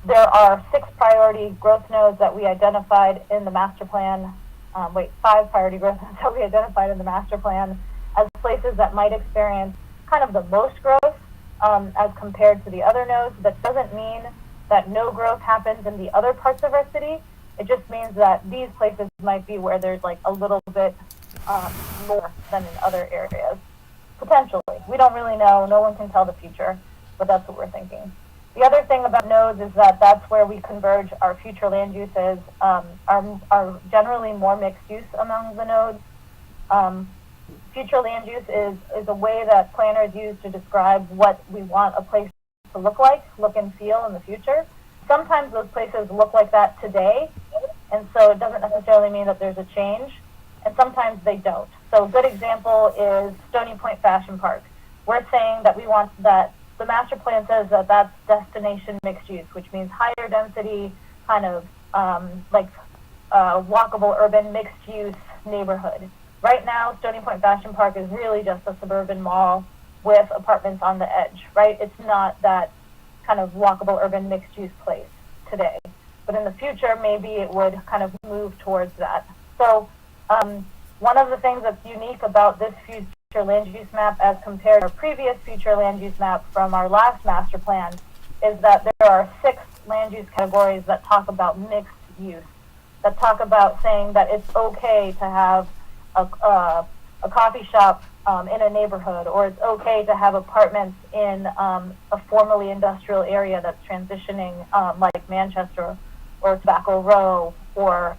S16: there are 6 priority growth nodes that we identified in the master plan, 5 priority growth nodes that we identified in the master plan as places that might experience kind of the most growth as compared to the other nodes. That doesn't mean that no growth happens in the other parts of our city. It just means that these places might be where there's like a little bit more than in other areas. Potentially. We don't really know. No one can tell the future, but that's what we're thinking. The other thing about nodes is that that's where we converge our future land uses, are generally more mixed use among the nodes. Future land use is a way that planners use to describe what we want a place to look and feel in the future. sometimes those places look like that today, and so it doesn't necessarily mean that there's a change, and sometimes they don't. So a good example is Stony Point Fashion Park. We're saying that we want that, the master plan says that that's destination mixed use, which means higher density, kind of walkable urban mixed use neighborhood. Right now, Stony Point Fashion Park is really just a suburban mall with apartments on the edge, right? It's not that kind of walkable urban mixed use place today. But in the future, maybe it would kind of move towards that. So one of the things that's unique about this future land use map as compared to our previous future land use map from our last master plan is that there are 6 land use categories that talk about mixed use, that talk about saying that it's okay to have a coffee shop in a neighborhood, or it's okay to have apartments in a formerly industrial area that's transitioning, like Manchester or Tobacco Row or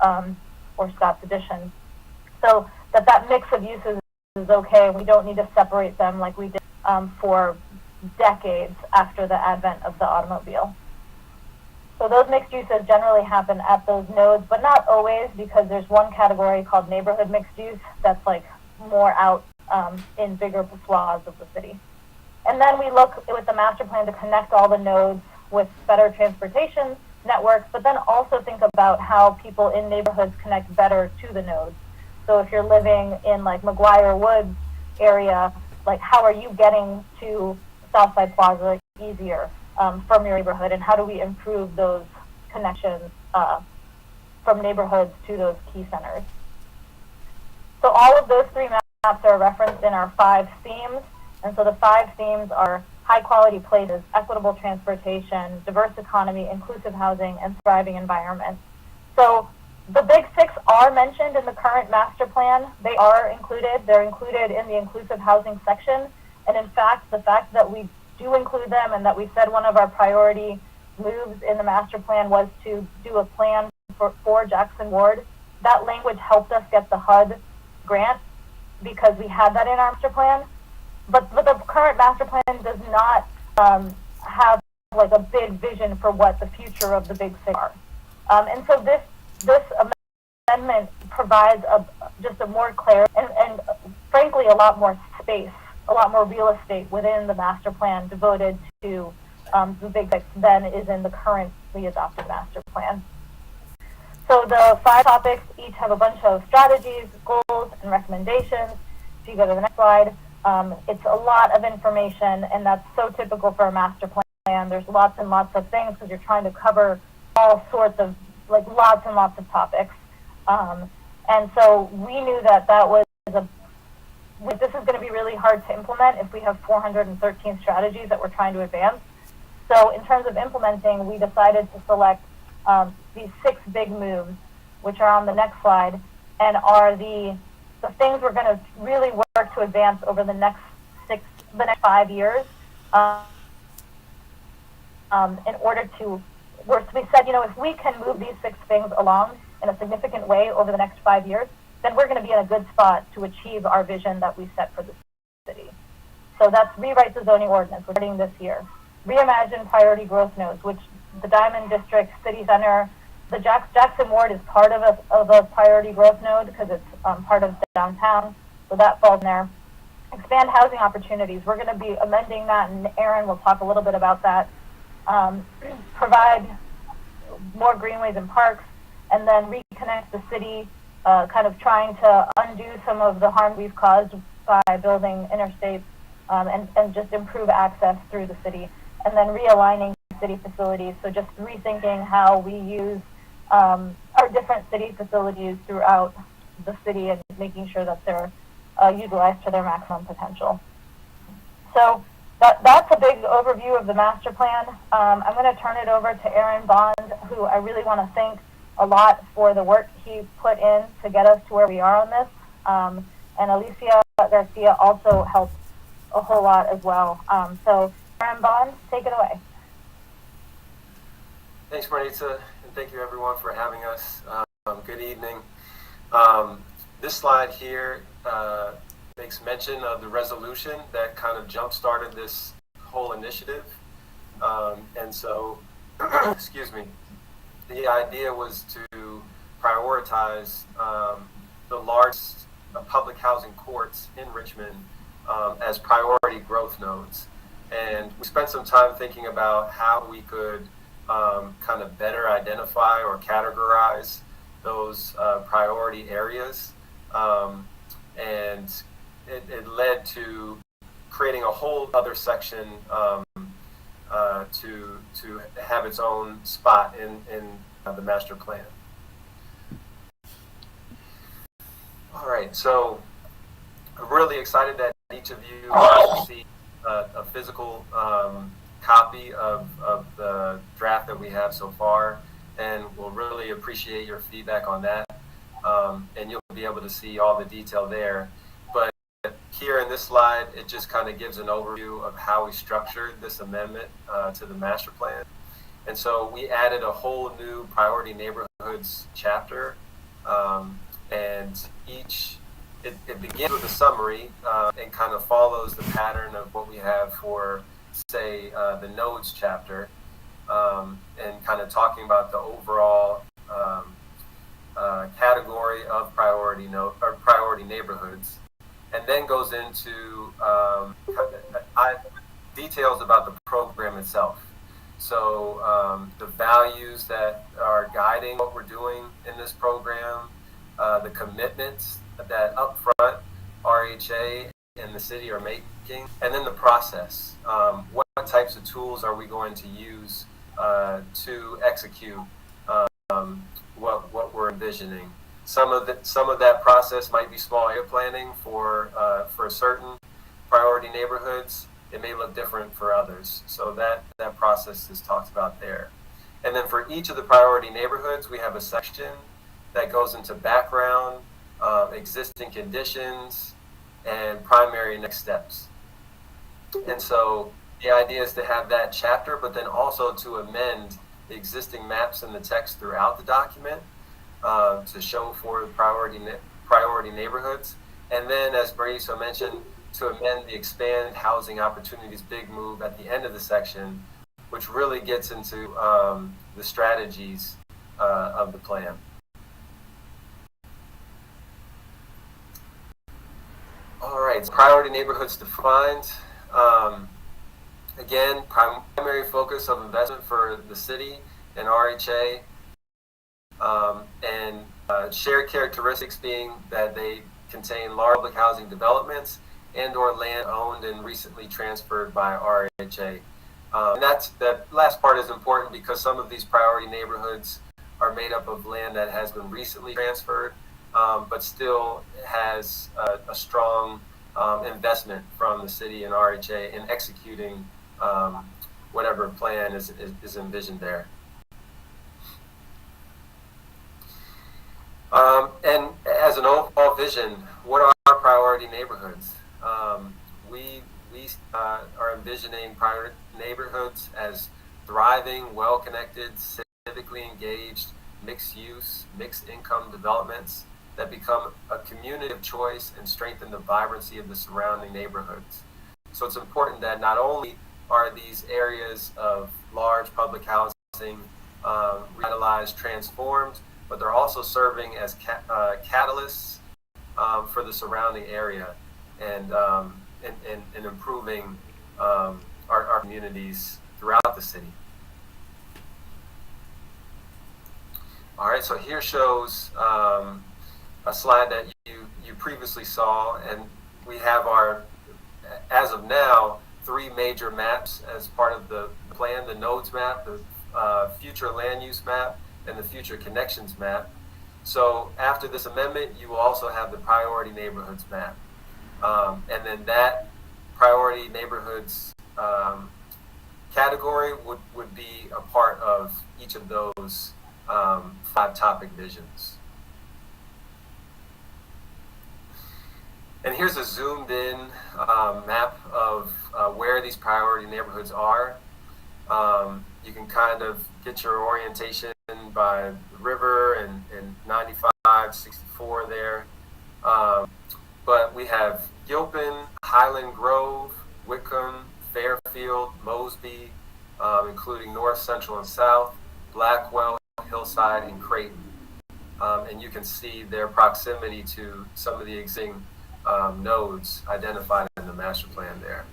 S16: Scott's Addition. So that mix of uses is okay. We don't need to separate them like we did for decades after the advent of the automobile. So those mixed uses generally happen at those nodes, but not always, because there's one category called neighborhood mixed use that's like more out in bigger swaths of the city. And then we look with the master plan to connect all the nodes with better transportation networks, but then also think about how people in neighborhoods connect better to the nodes. So if you're living in like McGuire Woods area, like how are you getting to Southside Plaza easier from your neighborhood, and how do we improve those connections from neighborhoods to those key centers? So all of those 3 maps are referenced in our 5 themes, and so the 5 themes are high quality places, equitable transportation, diverse economy, inclusive housing, and thriving environments. So the big 6 are mentioned in the current master plan. They are included. They're included in the inclusive housing section. And in fact, the fact that we do include them and that we said one of our priority moves in the master plan was to do a plan for Jackson Ward, that language helped us get the HUD grant because we had that in our master plan. But the current master plan does not have like a big vision for what the future of the big 6 are. And so this amendment provides just a more clear and frankly a lot more space, a lot more real estate within the master plan devoted to the big 6 than is in the currently adopted master plan. So the 5 topics each have a bunch of strategies, goals, and recommendations. If you go to the next slide, it's a lot of information, and that's so typical for a master plan. There's lots and lots of things because you're trying to cover all sorts of, like, lots and lots of topics. And so we knew that was this is going to be really hard to implement if we have 413 strategies that we're trying to advance. So in terms of implementing, we decided to select these 6 big moves, which are on the next slide, and are the things we're going to really work to advance over the next 5 years. In order to, we said, if we can move these 6 things along in a significant way over the next 5 years, then we're going to be in a good spot to achieve our vision that we set for the city. So that's rewrite the zoning ordinance, we're starting this year. Reimagine priority growth nodes, which the Diamond District, City Center, the Jackson Ward is part of a priority growth node because it's part of downtown, so that falls in there. Expand housing opportunities. We're going to be amending that, and Aaron will talk a little bit about that. Provide more greenways and parks, and then reconnect the city, kind of trying to undo some of the harm we've caused by building interstates, and just improve access through the city. And then realigning city facilities, so just rethinking how we use our different city facilities throughout the city and making sure that they're utilized to their maximum potential. So that's a big overview of the master plan. I'm going to turn it over to Aaron Bond, who I really want to thank a lot for the work he put in to get us to where we are on this. And Alicia Garcia also helped a whole lot as well. So Aaron Bond, take it away.
S17: Thanks, Marnita, and thank you everyone for having us. Good evening. This slide here makes mention of the resolution that kind of jump-started this whole initiative. And so excuse me, the idea was to prioritize the largest public housing courts in Richmond as priority growth nodes. And we spent some time thinking about how we could kind of better identify or categorize those priority areas. And it led to creating a whole other section to have its own spot in the master plan. All right, so I'm really excited that each of you will see a physical copy of the draft that we have so far, and we'll really appreciate your feedback on that. And you'll be able to see all the detail there. But here in this slide, it just kind of gives an overview of how we structured this amendment to the master plan. And so we added a whole new priority neighborhoods chapter, and it begins with a summary and kind of follows the pattern of what we have for, say, the nodes chapter, and kind of talking about the overall category of priority neighborhoods, and then goes into details about the program itself. So the values that are guiding what we're doing in this program, the commitments that upfront RHA and the city are making, and then the process. What types of tools are we going to use to execute what we're envisioning? Some of that process might be small area planning for certain priority neighborhoods. It may look different for others. So that process is talked about there. And then for each of the priority neighborhoods, we have a section that goes into background, existing conditions, and primary next steps. And so the idea is to have that chapter, but then also to amend the existing maps and the text throughout the document to show for priority neighborhoods. And then, as Mauricio mentioned, to amend the expand housing opportunities big move at the end of the section, which really gets into the strategies of the plan. All right, priority neighborhoods defined. Again, primary focus of investment for the city and RHA, and shared characteristics being that they contain large public housing developments and or land owned and recently transferred by RRHA. And that last part is important because some of these priority neighborhoods are made up of land that has been recently transferred, but still has a strong investment from the city and RHA in executing whatever plan is envisioned there. And as an overall vision, what are our priority neighborhoods? We are envisioning priority neighborhoods as thriving, well-connected, civically engaged, mixed-use, mixed-income developments that become a community of choice and strengthen the vibrancy of the surrounding neighborhoods. So it's important that not only are these areas of large public housing revitalized, transformed, but they're also serving as catalysts for the surrounding area and improving our communities throughout the city. All right, so here shows a slide that you previously saw, and we have our, as of now, 3 major maps as part of the plan: the nodes map, the future land use map, and the future connections map. So after this amendment, you will also have the priority neighborhoods map. And then that priority neighborhoods category would be a part of each of those 5 topic visions. And here's a zoomed in map of where these priority neighborhoods are. You can kind of get your orientation by the river and 95, 64 there. But we have Gilpin, Highland Grove, Wickham, Fairfield, Mosby, including North, Central, and South, Blackwell, Hillside, and Creighton. And you can see their proximity to some of the existing nodes identified in the master plan there.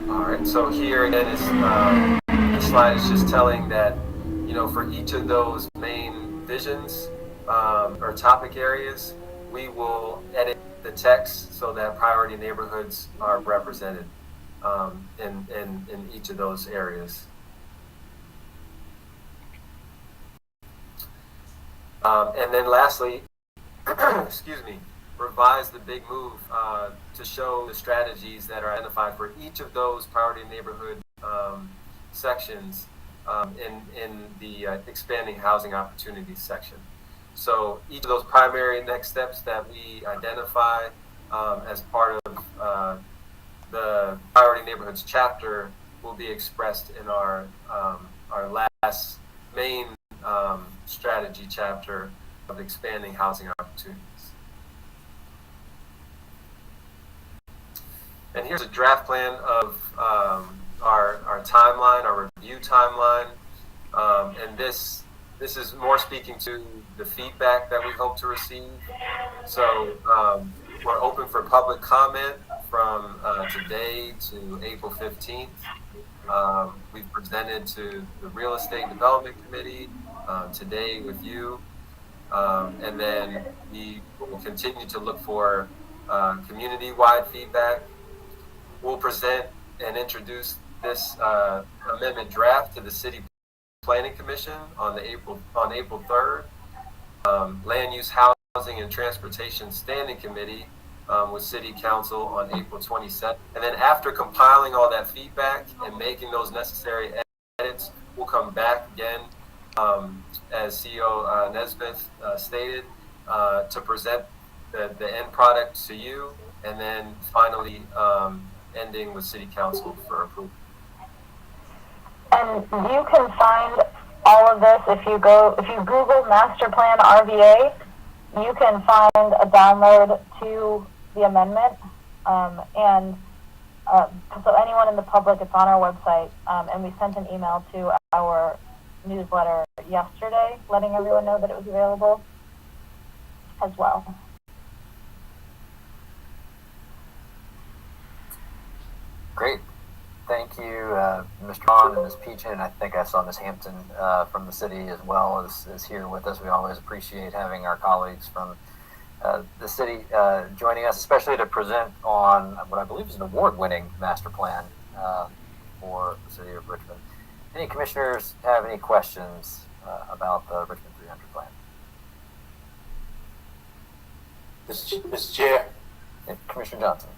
S17: All right, so here again is the slide is just telling that, you know, for each of those main visions or topic areas, we will edit the text so that priority neighborhoods are represented in each of those areas. And then lastly, excuse me, revise the big move to show the strategies that are identified for each of those priority neighborhood sections in the expanding housing opportunities section. So each of those primary next steps that we identify as part of the priority neighborhoods chapter will be expressed in our last main strategy chapter of expanding housing opportunities. And here's a draft plan of our timeline, our review timeline, and this is more speaking to the feedback that we hope to receive. So we're open for public comment from today to April 15th. We've presented to the Real Estate Development Committee today with you, and then we will continue to look for community-wide feedback. We'll present and introduce this amendment draft to the City Planning Commission on April 3rd. Land Use, Housing, and Transportation Standing Committee with City Council on April 27th. And then after compiling all that feedback and making those necessary edits, we'll come back again, as CEO Nesbitt stated, to present the end product to you, and then finally ending with City Council for approval.
S16: And you can find all of this if you Google Master Plan RVA, you can find a download to the amendment. So anyone in the public, it's on our website, and we sent an email to our newsletter yesterday, letting everyone know that it was available as well.
S2: Great. Thank you, Mr. Bond and Ms. Peachin, and I think I saw Ms. Hampton from the city as well is here with us. We always appreciate having our colleagues from the city joining us, especially to present on what I believe is an award-winning master plan for the city of Richmond. Any commissioners have any questions about the Richmond 300 plan?
S7: Mr. Chair.
S2: Commissioner Johnson.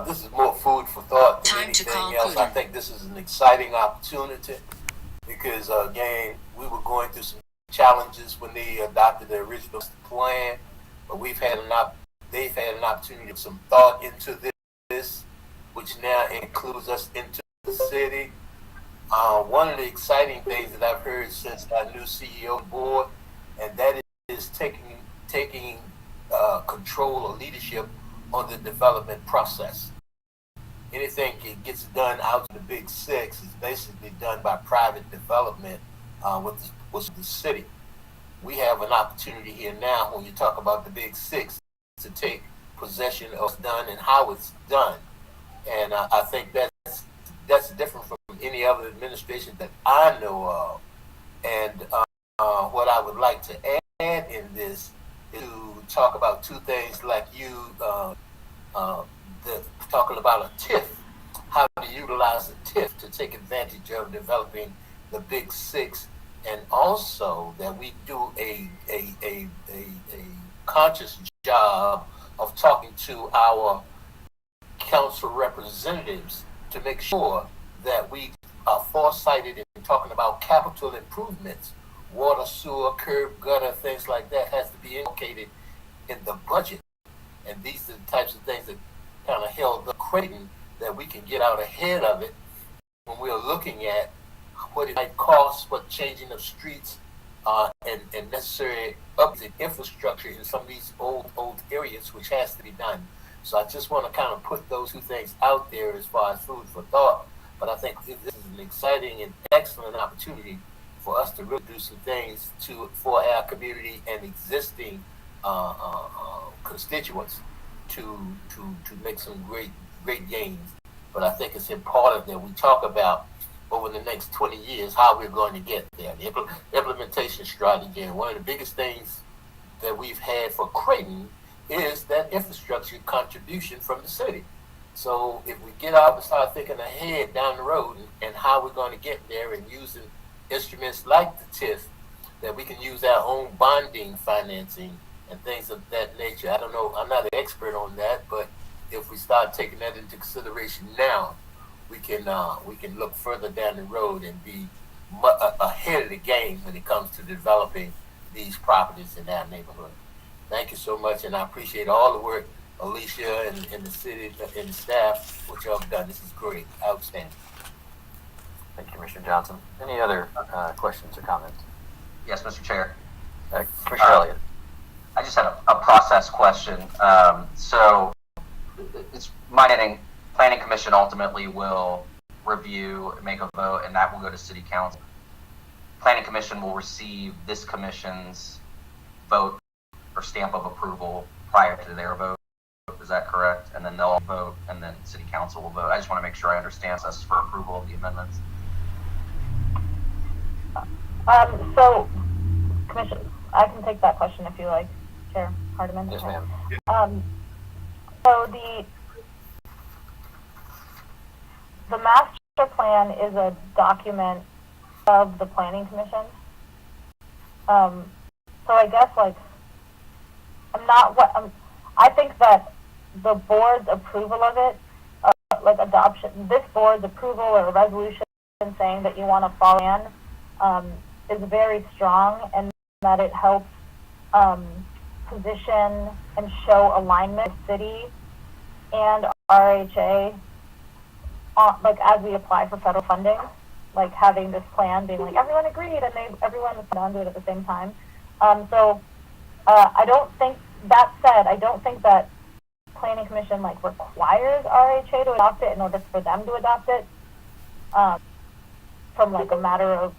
S7: This is more food for thought than anything else. I think this is an exciting opportunity because, again, we were going through some challenges when they adopted the original plan, but they've had an opportunity to put some thought into this, which now includes us into the city. One of the exciting things that I've heard since our new CEO board, and that is taking control or leadership on the development process. Anything that gets done out of the Big Six is basically done by private development with the city. We have an opportunity here now when you talk about the Big Six to take possession of what's done and how it's done. And I think that's different from any other administration that I know of. And what I would like to add in this is to talk about two things like you talking about a TIF, how to utilize a TIF to take advantage of developing the Big Six, and also that we do a conscious job of talking to our council representatives to make sure that we are foresighted in talking about capital improvements. Water, sewer, curb, gutter, things like that has to be indicated in the budget. And these are the types of things that kind of held up Creighton, that we can get out ahead of it when we're looking at what it might cost, what changing of streets and necessary updated infrastructure in some of these old areas, which has to be done. So I just want to kind of put those two things out there as far as food for thought. But I think this is an exciting and excellent opportunity for us to really do some things for our community and existing constituents to make some great gains. But I think it's important that we talk about over the next 20 years how we're going to get there. The implementation strategy, and one of the biggest things that we've had for Creighton is that infrastructure contribution from the city. So if we get out and start thinking ahead down the road and how we're going to get there, and using instruments like the TIF, that we can use our own bonding financing and things of that nature. I don't know, I'm not an expert on that, but if we start taking that into consideration now, we can look further down the road and be ahead of the game when it comes to developing these properties in our neighborhood. Thank you so much, and I appreciate all the work Alicia and the city and the staff, what y'all have done. This is great, outstanding.
S2: Thank you, Commissioner Johnson. Any other questions or comments?
S18: Yes, Mr. Chair.
S2: Commissioner Elliott.
S18: I just had a process question. So it's my understanding, Planning Commission ultimately will review, make a vote, and that will go to City Council. Planning Commission will receive this commission's vote or stamp of approval prior to their vote. Is that correct? And then they'll vote, and then City Council will vote. I just want to make sure I understand this for approval of the amendments.
S16: So, Commission, I can take that question if you like, Chair Hardiman.
S2: Yes, ma'am.
S16: So the master plan is a document of the Planning Commission. So I guess I think that the board's approval of it, adoption, this board's approval or a resolution saying that you want to follow in, is very strong, and that it helps position and show alignment with city and RHA as we apply for federal funding, having this plan being everyone agreed and everyone was on to it at the same time. I don't think, that said, I don't think that Planning Commission requires RHA to adopt it in order for them to adopt it from a matter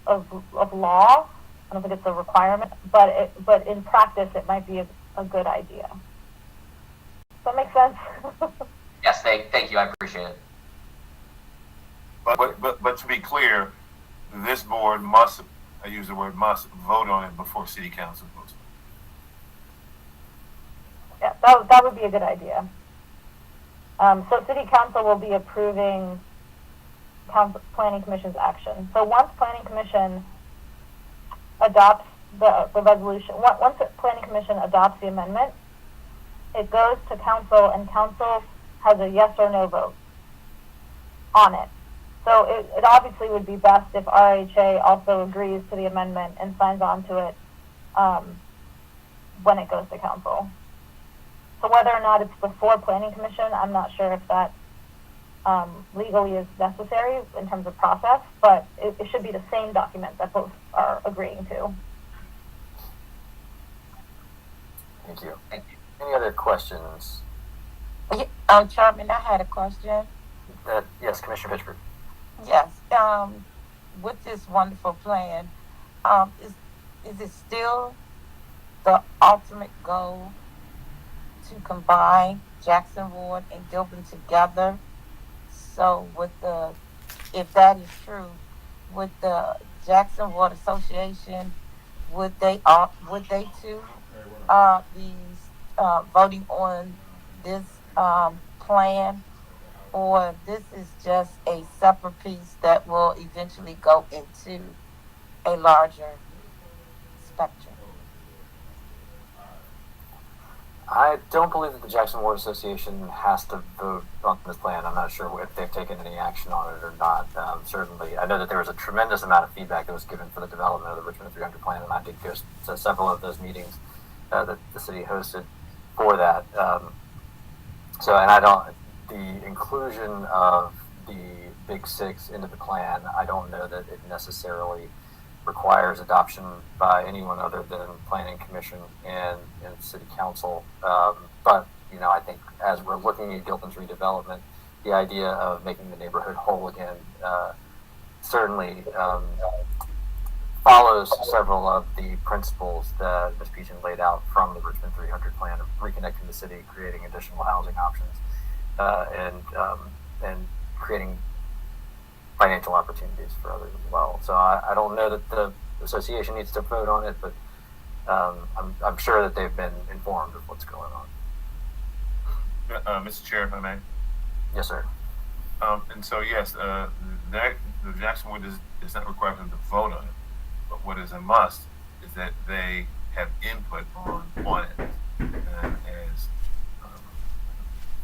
S16: of law. I don't think it's a requirement, but in practice it might be a good idea. Does that make sense?
S18: Yes, thank you. I appreciate it.
S11: But to be clear, this board must, I use the word must, vote on it before City Council votes.
S16: Yeah, that would be a good idea. So City Council will be approving Planning Commission's action. So once Planning Commission adopts the resolution, once the Planning Commission adopts the amendment, it goes to Council, and Council has a yes or no vote on it. So it obviously would be best if RHA also agrees to the amendment and signs on to it when it goes to Council. So whether or not it's before Planning Commission, I'm not sure if that legally is necessary in terms of process, but it should be the same document that both are agreeing to.
S2: Thank you. Any other questions?
S5: Chairman, I had a question.
S2: Yes, Commissioner Pittsburgh.
S5: Yes. With this wonderful plan, is it still the ultimate goal to combine Jackson Ward and Gilpin together? So if that is true, would the Jackson Ward Association, would they too be voting on this plan, or this is just a separate piece that will eventually go into a larger spectrum?
S2: I don't believe that the Jackson Ward Association has to vote on this plan. I'm not sure if they've taken any action on it or not. Certainly, I know that there was a tremendous amount of feedback that was given for the development of the Richmond 300 plan, and I did go to several of those meetings that the city hosted for that. The inclusion of the Big Six into the plan, I don't know that it necessarily requires adoption by anyone other than Planning Commission and City Council. But I think as we're looking at Gilpin's redevelopment, the idea of making the neighborhood whole again certainly follows several of the principles that Ms. Peachin laid out from the Richmond 300 plan of reconnecting the city, creating additional housing options, and creating financial opportunities for others as well. So I don't know that the association needs to vote on it, but I'm sure that they've been informed of what's going on.
S11: Mr. Chair, if I may.
S2: Yes, sir.
S11: And so, yes, the Jackson Wood does not require them to vote on it, but what is a must is that they have input on it. And as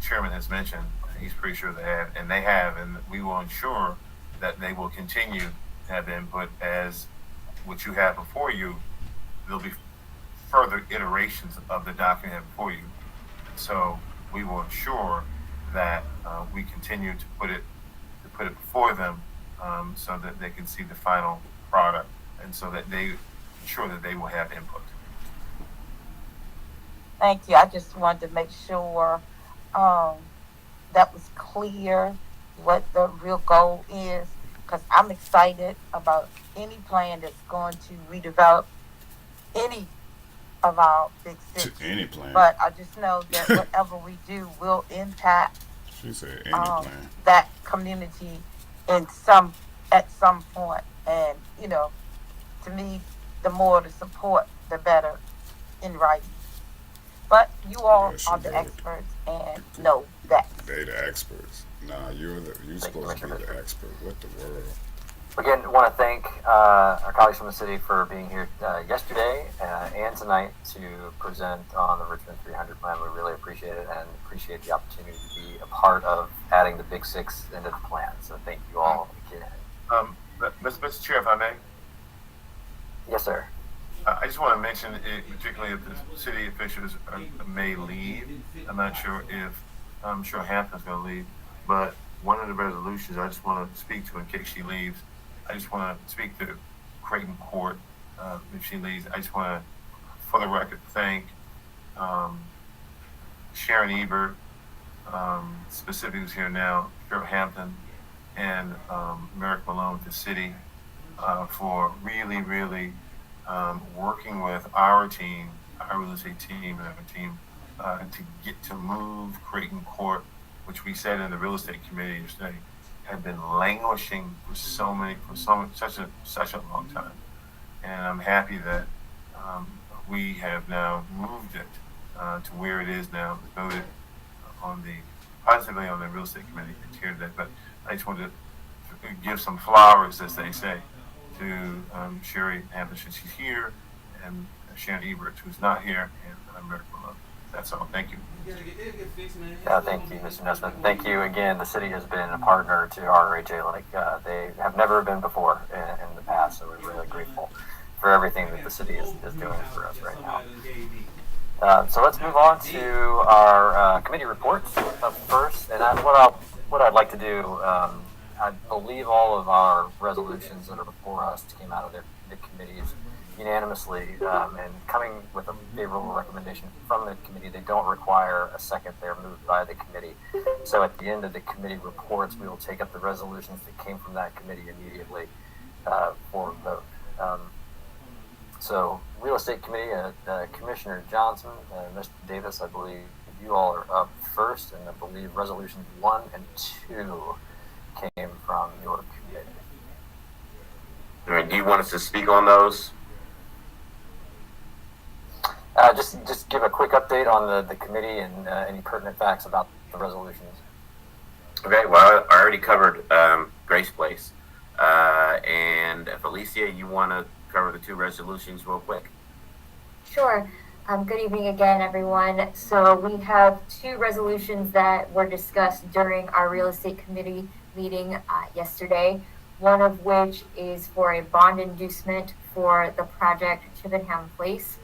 S11: Chairman has mentioned, he's pretty sure they have, and we will ensure that they will continue to have input as what you have before you. There'll be further iterations of the document before you. So we will ensure that we continue to put it before them so that they can see the final product, and so that they ensure that they will have input.
S5: Thank you. I just wanted to make sure that was clear what the real goal is, because I'm excited about any plan that's going to redevelop any of our big cities.
S8: Any plan.
S5: But I just know that whatever we do will impact
S8: she said any plan.
S5: That community at some point. And, to me, the more the support, the better in writing. But you all are the experts and know that.
S8: They the experts. Nah, you're supposed to be the expert. What the world?
S2: Again, I want to thank our colleagues from the city for being here yesterday and tonight to present on the Richmond 300 plan. We really appreciate it and appreciate the opportunity to be a part of adding the Big Six into the plan. So thank you all again.
S11: Mr. Chair, if I may.
S2: Yes, sir.
S11: I just want to mention, particularly if the city officials may leave. I'm sure Hampton's going to leave, but one of the resolutions I just want to speak to in case she leaves. I just want to speak to Creighton Court if she leaves. I just want to, for the record, thank Sharon Ebert, specifically who's here now, Cheryl Hampton, and Merrick Malone, the city, for really, really working with our team, our real estate team, and our team to get to move Creighton Court, which we said in the real estate committee yesterday had been languishing for such a long time. And I'm happy that we have now moved it to where it is now, voted positively on the real estate committee and here today. But I just wanted to give some flowers, as they say, to Sherry Hampton, since she's here, and Sharon Ebert, who's not here, and Merrick Malone. That's all. Thank you.
S2: Yeah, thank you, Mr. Nesbitt. Thank you again. The city has been a partner to RRHA like they have never been before in the past, so we're really grateful for everything that the city is doing for us right now. So let's move on to our committee reports up first. And what I'd like to do, I believe all of our resolutions that are before us came out of the committees unanimously, and coming with a favorable recommendation from the committee. They don't require a second. They're moved by the committee. So at the end of the committee reports, we will take up the resolutions that came from that committee immediately for vote. So Real Estate Committee, Commissioner Johnson, Mr. Davis, I believe you all are up first, and I believe resolutions 1 and 2 came from your committee.
S10: All right, do you want us to speak on those?
S2: Just give a quick update on the committee and any pertinent facts about the resolutions.
S10: Okay, well, I already covered Grace Place. And Felicia, you want to cover the 2 resolutions real quick?
S13: Sure. Good evening again, everyone. So we have 2 resolutions that were discussed during our real estate committee meeting yesterday, one of which is for a bond inducement for the project Chippenham Place.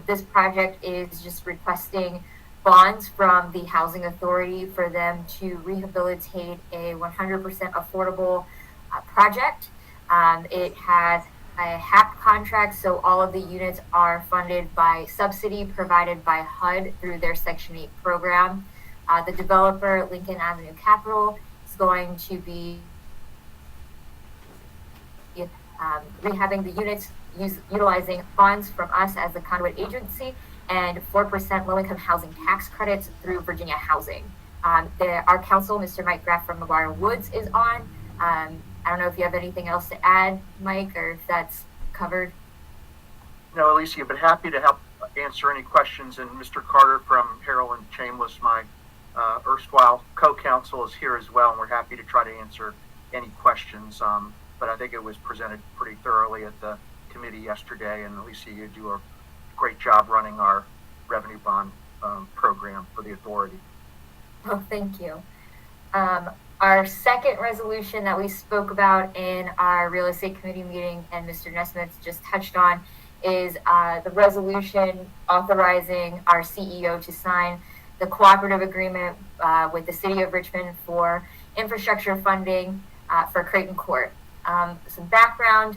S13: This project is just requesting bonds from the Housing Authority for them to rehabilitate a 100% affordable project. It has a HAP contract, so all of the units are funded by subsidy provided by HUD through their Section 8 program. The developer, Lincoln Avenue Capital, is going to be rehabbing the units utilizing funds from us as the conduit agency and 4% low-income housing tax credits through Virginia Housing. Our counsel, Mr. Mike Graff from McGuire Woods, is on. I don't know if you have anything else to add, Mike, or if that's covered.
S19: No, Alicia, but happy to help answer any questions. And Mr. Carter from Harrell and Chambliss, my erstwhile co-counsel, is here as well, and we're happy to try to answer any questions. But I think it was presented pretty thoroughly at the committee yesterday, and Alicia, you do a great job running our revenue bond program for the authority.
S13: Oh, thank you. Our second resolution that we spoke about in our real estate committee meeting and Mr. Nesmith just touched on is the resolution authorizing our CEO to sign the cooperative agreement with the City of Richmond for infrastructure funding for Creighton Court. Some background,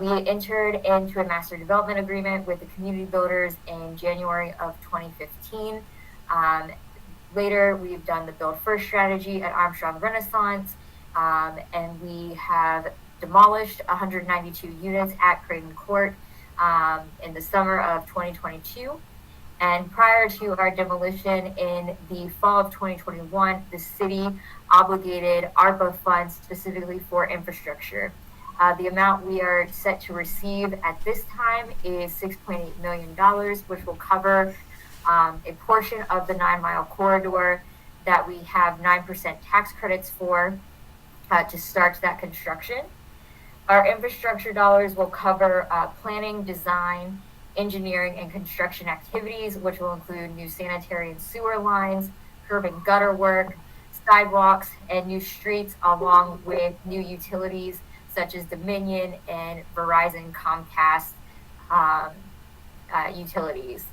S13: we entered into a master development agreement with the community builders in January of 2015. Later, we've done the Build First strategy at Armstrong Renaissance, and we have demolished 192 units at Creighton Court in the summer of 2022. And prior to our demolition in the fall of 2021, the city obligated ARPA funds specifically for infrastructure. The amount we are set to receive at this time is $6.8 million, which will cover a portion of the 9-mile corridor that we have 9% tax credits for to start that construction. Our infrastructure dollars will cover planning, design, engineering, and construction activities, which will include new sanitary and sewer lines, curb and gutter work, sidewalks, and new streets, along with new utilities such as Dominion and Verizon Comcast utilities.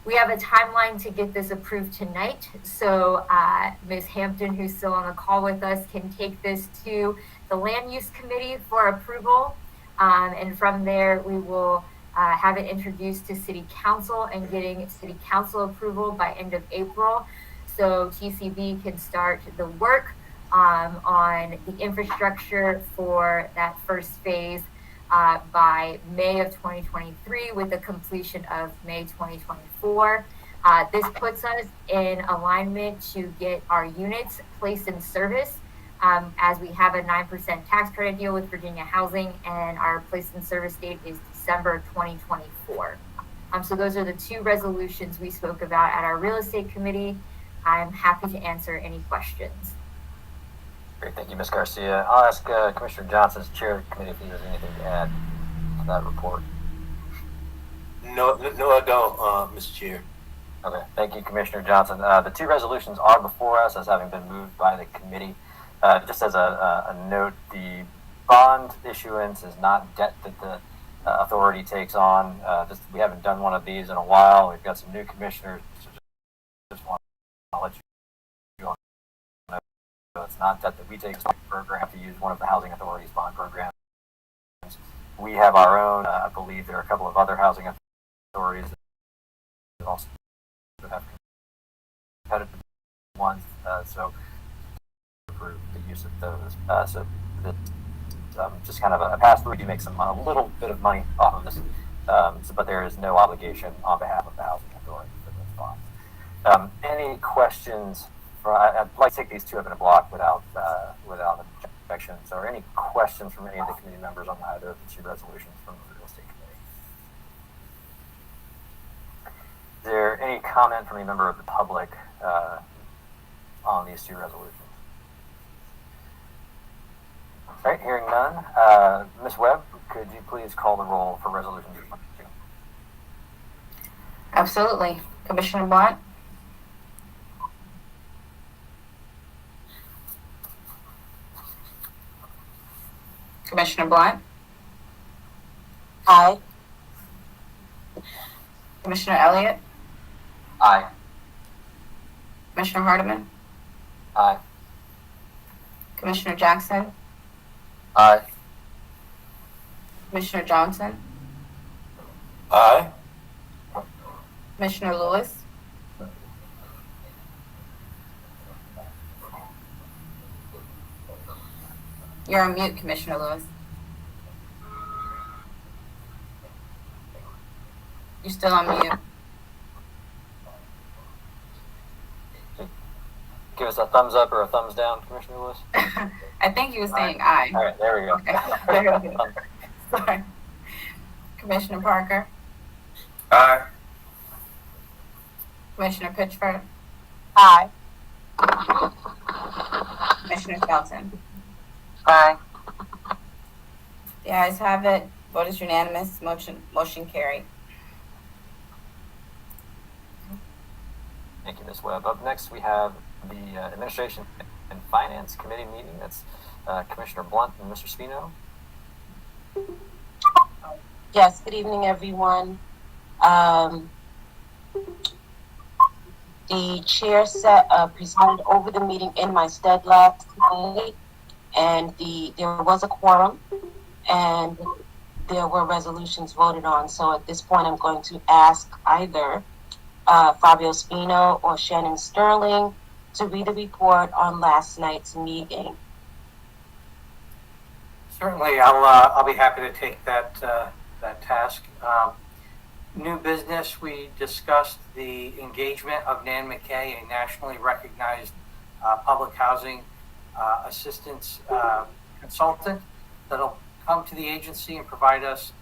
S13: We have a timeline to get this approved tonight, so Ms. Hampton, who's still on the call with us, can take this to the Land Use Committee for approval, and from there we will have it introduced to City Council and getting City Council approval by end of April, so TCB can start the work on the infrastructure for that first phase by May of 2023 with the completion of May 2024. This puts us in alignment to get our units placed in service as we have a 9% tax credit deal with Virginia Housing, and our placed in service date is December 2024. So those are the two resolutions we spoke about at our real estate committee. I'm happy to answer any questions.
S2: Great, thank you, Ms. Garcia. I'll ask Commissioner Johnson, as chair of the committee, if he has anything to add to that report.
S7: No, I don't, Mr. Chair.
S2: Okay, thank you, Commissioner Johnson. The two resolutions are before us as having been moved by the committee. Just as a note, the bond issuance is not debt that the authority takes on. We haven't done one of these in a while. We've got some new commissioners. So just want to let you know. So it's not debt that we take as a program to use one of the housing authority's bond programs. We have our own. I believe there are a couple of other housing authorities that also have competitive ones. So for the use of those. So just kind of a pass through. We do make a little bit of money off of this, but there is no obligation on behalf of the housing authority for those bonds. Any questions? I'd like to take these two up in a block without objections. Or any questions from any of the committee members on either of the two resolutions from the real estate committee? Is there any comment from any member of the public on these two resolutions? All right, hearing none. Ms. Webb, could you please call the roll for resolution 2?
S1: Absolutely. Commissioner Blunt? Commissioner Blunt?
S5: Aye.
S1: Commissioner Elliott?
S18: Aye.
S1: Commissioner Hardiman?
S2: Aye.
S1: Commissioner Jackson?
S18: Aye.
S1: Commissioner Johnson,
S2: Aye.
S1: Commissioner Lewis, you're on mute, Commissioner Lewis. You're still on mute.
S2: Give us a thumbs up or a thumbs down, Commissioner Lewis.
S1: I think you were saying aye.
S2: All right, there we go.
S1: Okay. Very good. Sorry. Commissioner Parker,
S3: Aye.
S1: Commissioner Pitchford,
S5: Aye.
S1: Commissioner Shelton.
S5: Aye.
S1: The ayes have it. Vote is unanimous. Motion carried.
S2: Thank you, Ms. Webb. Up next, we have the Administration and Finance Committee meeting. That's Commissioner Blunt and Mr. Spino.
S20: Yes, good evening, everyone. The chair presided over the meeting in my stead last night, and there was a quorum, and there were resolutions voted on. So at this point, I'm going to ask either Fabio Spino or Shannon Sterling to read the report on last night's meeting.
S21: Certainly, I'll be happy to take that task. New business, we discussed the engagement of Nan McKay, a nationally recognized public housing assistance consultant that'll come to the agency and provide us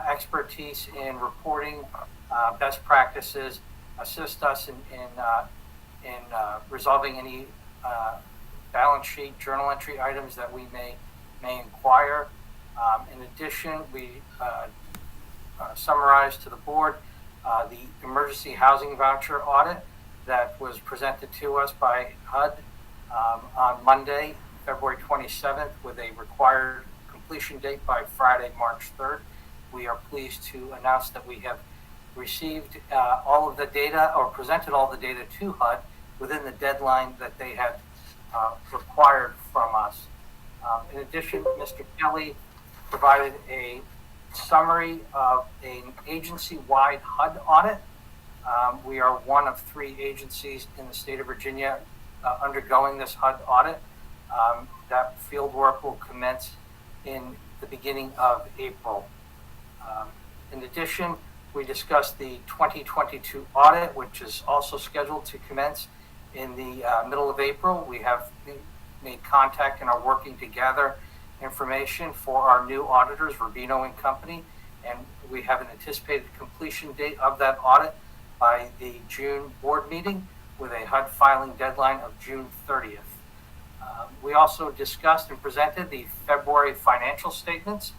S21: expertise in reporting best practices, assist us in resolving any balance sheet journal entry items that we may inquire. In addition, we summarized to the board the emergency housing voucher audit that was presented to us by HUD on Monday, February 27th, with a required completion date by Friday, March 3rd. We are pleased to announce that we have received all of the data, or presented all the data to HUD within the deadline that they had required from us. In addition, Mr. Kelly provided a summary of an agency-wide HUD audit. We are one of 3 agencies in the state of Virginia undergoing this HUD audit. That field work will commence in the beginning of April. In addition, we discussed the 2022 audit, which is also scheduled to commence in the middle of April. We have made contact and are working to gather information for our new auditors, Rubino and Company, and we have an anticipated completion date of that audit by the June board meeting, with a HUD filing deadline of June 30th. We also discussed and presented the February financial statements.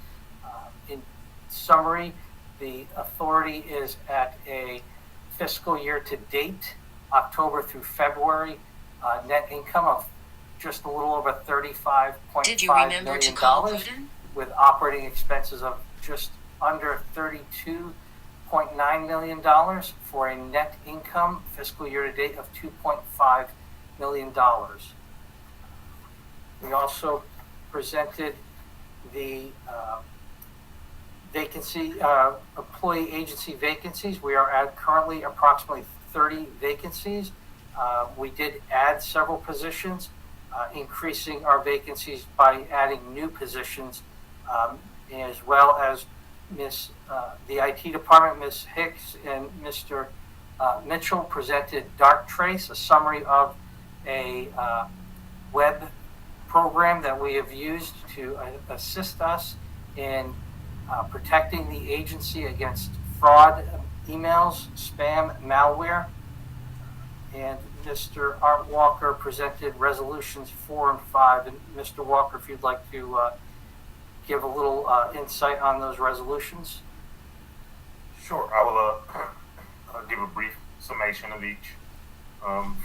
S21: In summary, the authority is at a fiscal year to date, October through February, net income of just a little over $35.5 million, with operating expenses of just under $32.9 million, for a net income fiscal year to date of $2.5 million. We also presented the employee agency vacancies. We are at currently approximately 30 vacancies. We did add several positions, increasing our vacancies by adding new positions, as well as the IT department, Ms. Hicks and Mr. Mitchell, presented Darktrace, a summary of a web program that we have used to assist us in protecting the agency against fraud emails, spam, malware. And Mr. Art Walker presented resolutions 4 and 5. And Mr. Walker, if you'd like to give a little insight on those resolutions.
S12: Sure, I will give a brief summation of each.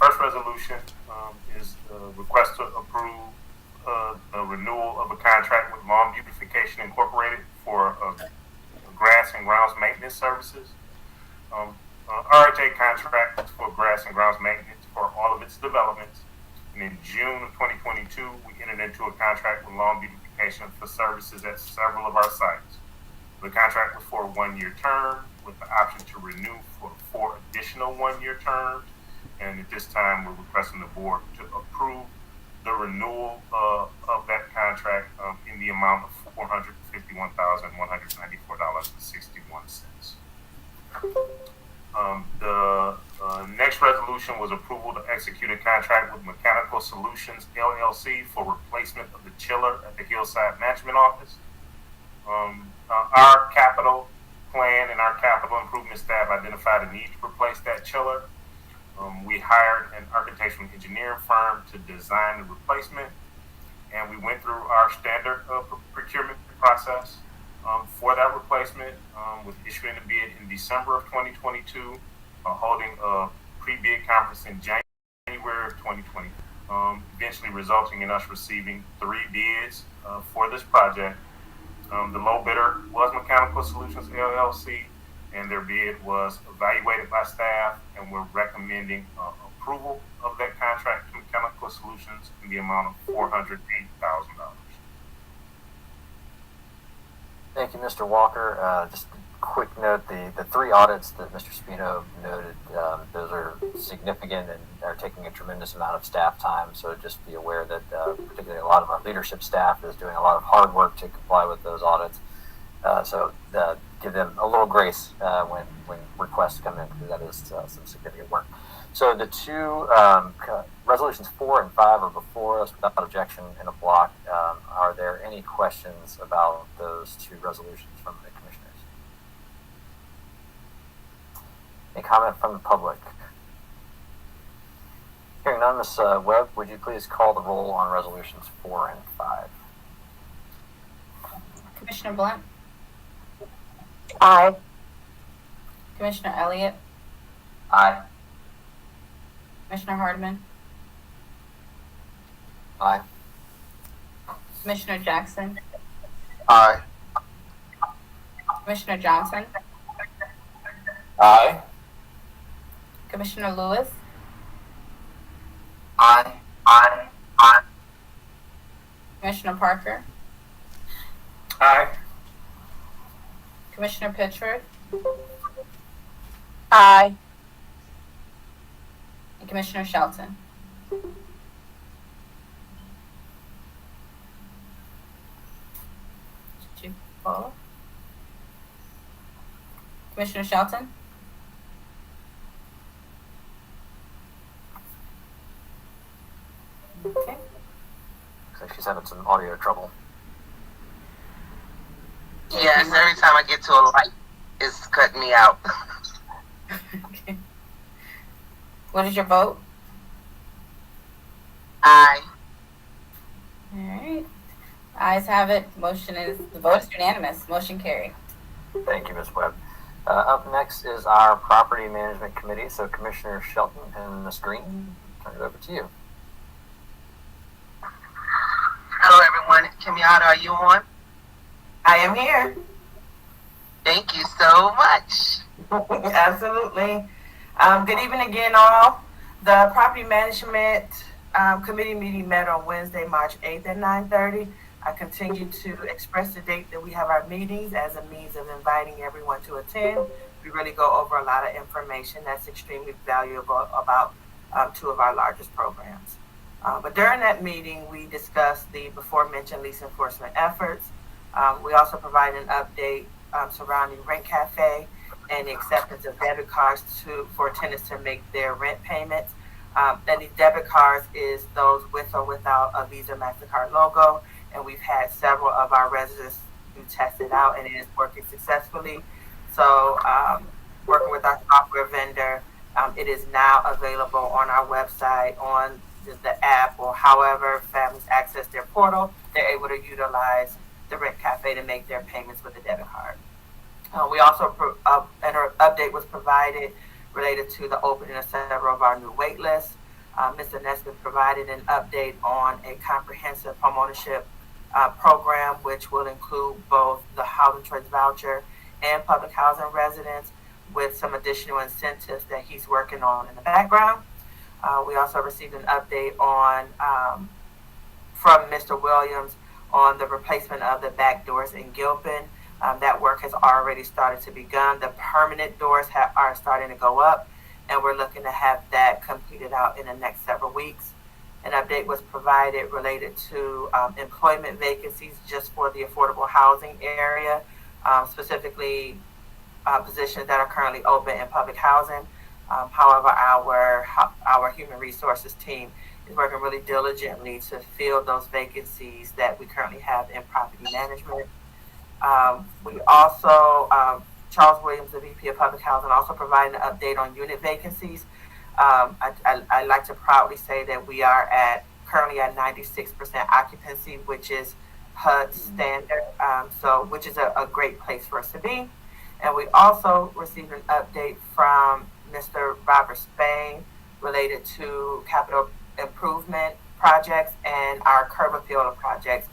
S12: First resolution is a request to approve the renewal of a contract with Lawn Beautification Incorporated for grass and grounds maintenance services. RRHA contract for grass and grounds maintenance for all of its developments. And in June of 2022, we entered into a contract with Lawn Beautification for services at several of our sites. The contract was for a 1-year term with the option to renew for 4 additional 1-year terms. And at this time, we're requesting the board to approve the renewal of that contract in the amount of $451,194.61. The next resolution was approval to execute a contract with Mechanical Solutions LLC for replacement of the chiller at the Hillside Management Office. Our capital plan and our capital improvement staff identified a need to replace that chiller. We hired an architectural engineering firm to design the replacement, and we went through our standard procurement process for that replacement, with issuing a bid in December of 2022, holding a pre-bid conference in January of 2020, eventually resulting in us receiving 3 bids for this project. The low bidder was Mechanical Solutions LLC, and their bid was evaluated by staff, and we're recommending approval of that contract to Mechanical Solutions in the amount of $408,000.
S2: Thank you, Mr. Walker. Just a quick note, the 3 audits that Mr. Spino noted, those are significant and are taking a tremendous amount of staff time. So just be aware that particularly a lot of our leadership staff is doing a lot of hard work to comply with those audits. So give them a little grace when requests come in, because that is some significant work. So the 2 resolutions 4 and 5 are before us without objection in a block. Are there any questions about those 2 resolutions from the commissioners? Any comment from the public? Hearing none, Ms. Webb, would you please call the roll on resolutions 4 and 5?
S1: Commissioner Blunt?
S5: Aye.
S1: Commissioner Elliott?
S18: Aye.
S1: Commissioner Hardeman?
S2: Aye.
S1: Commissioner Jackson?
S11: Aye.
S1: Commissioner Johnson?
S10: Aye.
S1: Commissioner Lewis?
S10: Aye.
S11: Aye.
S1: Commissioner Parker?
S12: Aye.
S1: Commissioner Pitchford?
S5: Aye.
S1: And Commissioner Shelton? Did you follow? Commissioner Shelton? Okay.
S2: Looks like she's having some audio trouble.
S14: Yes, every time I get to a light, it's cutting me out.
S1: Okay. What is your vote?
S14: Aye.
S1: All right. Ayes have it. The vote is unanimous. Motion carried.
S2: Thank you, Ms. Webb. Up next is our Property Management Committee. So Commissioner Shelton and Ms. Green, turn it over to you.
S14: Hello, everyone. Kimiata, are you on?
S4: I am here.
S14: Thank you so much.
S4: Absolutely. Good evening again, all. The Property Management Committee meeting met on Wednesday, March 8th at 9:30. I continue to express the date that we have our meetings as a means of inviting everyone to attend. We really go over a lot of information that's extremely valuable about 2 of our largest programs. But during that meeting, we discussed the before mentioned lease enforcement efforts. We also provide an update surrounding Rent Cafe and the acceptance of debit cards for tenants to make their rent payments. And these debit cards is those with or without a Visa MasterCard logo. And we've had several of our residents who tested out, and it is working successfully. So working with our software vendor, it is now available on our website, on the app, or however families access their portal, they're able to utilize the Rent Cafe to make their payments with a debit card. We also, an update was provided related to the opening of several of our new wait lists. Mr. Nesbitt provided an update on a comprehensive homeownership program, which will include both the housing choice voucher and public housing residents, with some additional incentives that he's working on in the background. We also received an update on from Mr. Williams on the replacement of the back doors in Gilpin. That work has already started to begun. The permanent doors are starting to go up, and we're looking to have that completed out in the next several weeks. An update was provided related to employment vacancies just for the affordable housing area, specifically positions that are currently open in public housing. However, our human resources team is working really diligently to fill those vacancies that we currently have in property management. We also, Charles Williams, the VP of Public Housing, also provided an update on unit vacancies. I like to proudly say that we are currently at 96% occupancy, which is HUD standard, which is a great place for us to be. And we also received an update from Mr. Robert Spain related to capital improvement projects and our curb appeal projects.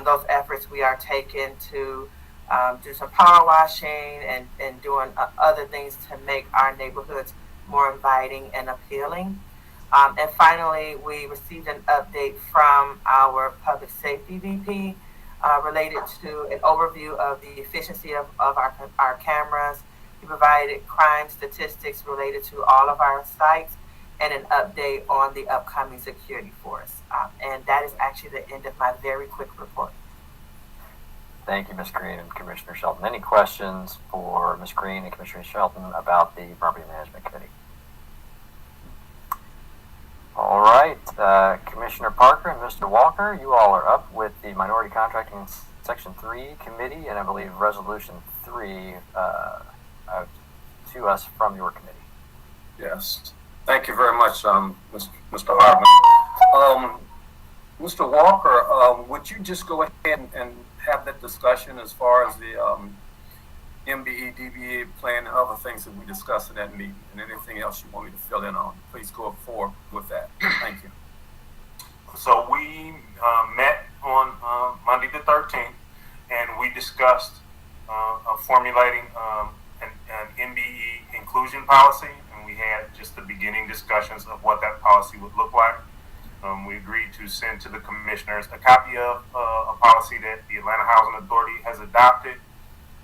S4: Those efforts we are taking to do some power washing and doing other things to make our neighborhoods more inviting and appealing. And finally, we received an update from our public safety VP related to an overview of the efficiency of our cameras. He provided crime statistics related to all of our sites and an update on the upcoming security force. And that is actually the end of my very quick report.
S2: Thank you, Ms. Green and Commissioner Shelton. Any questions for Ms. Green and Commissioner Shelton about the Property Management Committee? All right, Commissioner Parker and Mr. Walker, you all are up with the Minority Contracting Section 3 Committee, and I believe Resolution 3 to us from your committee.
S3: Yes. Thank you very much, Mr. Hardman. Mr. Walker, would you just go ahead and have that discussion as far as the MBE, DBA plan and other things that we discussed in that meeting, and anything else you want me to fill in on? Please go forward with that. Thank you.
S12: So we met on Monday the 13th, and we discussed formulating an MBE inclusion policy, and we had just the beginning discussions of what that policy would look like. We agreed to send to the commissioners a copy of a policy that the Atlanta Housing Authority has adopted,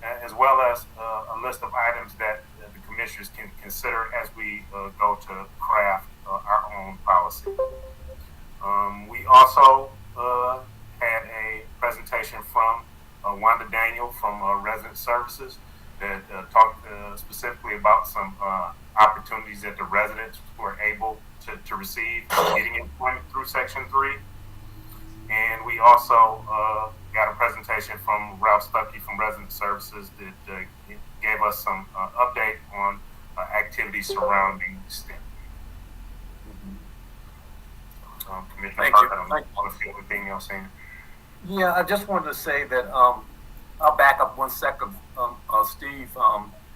S12: as well as a list of items that the commissioners can consider as we go to craft our own policy. We also had a presentation from Wanda Daniel from Resident Services that talked specifically about some opportunities that the residents were able to receive getting employment through Section 3. And we also got a presentation from Ralph Stuckey from Resident Services that gave us some update on activities surrounding STEM. Commissioner
S3: Thank
S12: Parker,
S3: you.
S12: I don't want to feel anything else in.
S3: Yeah, I just wanted to say that I'll back up 1 second, Steve,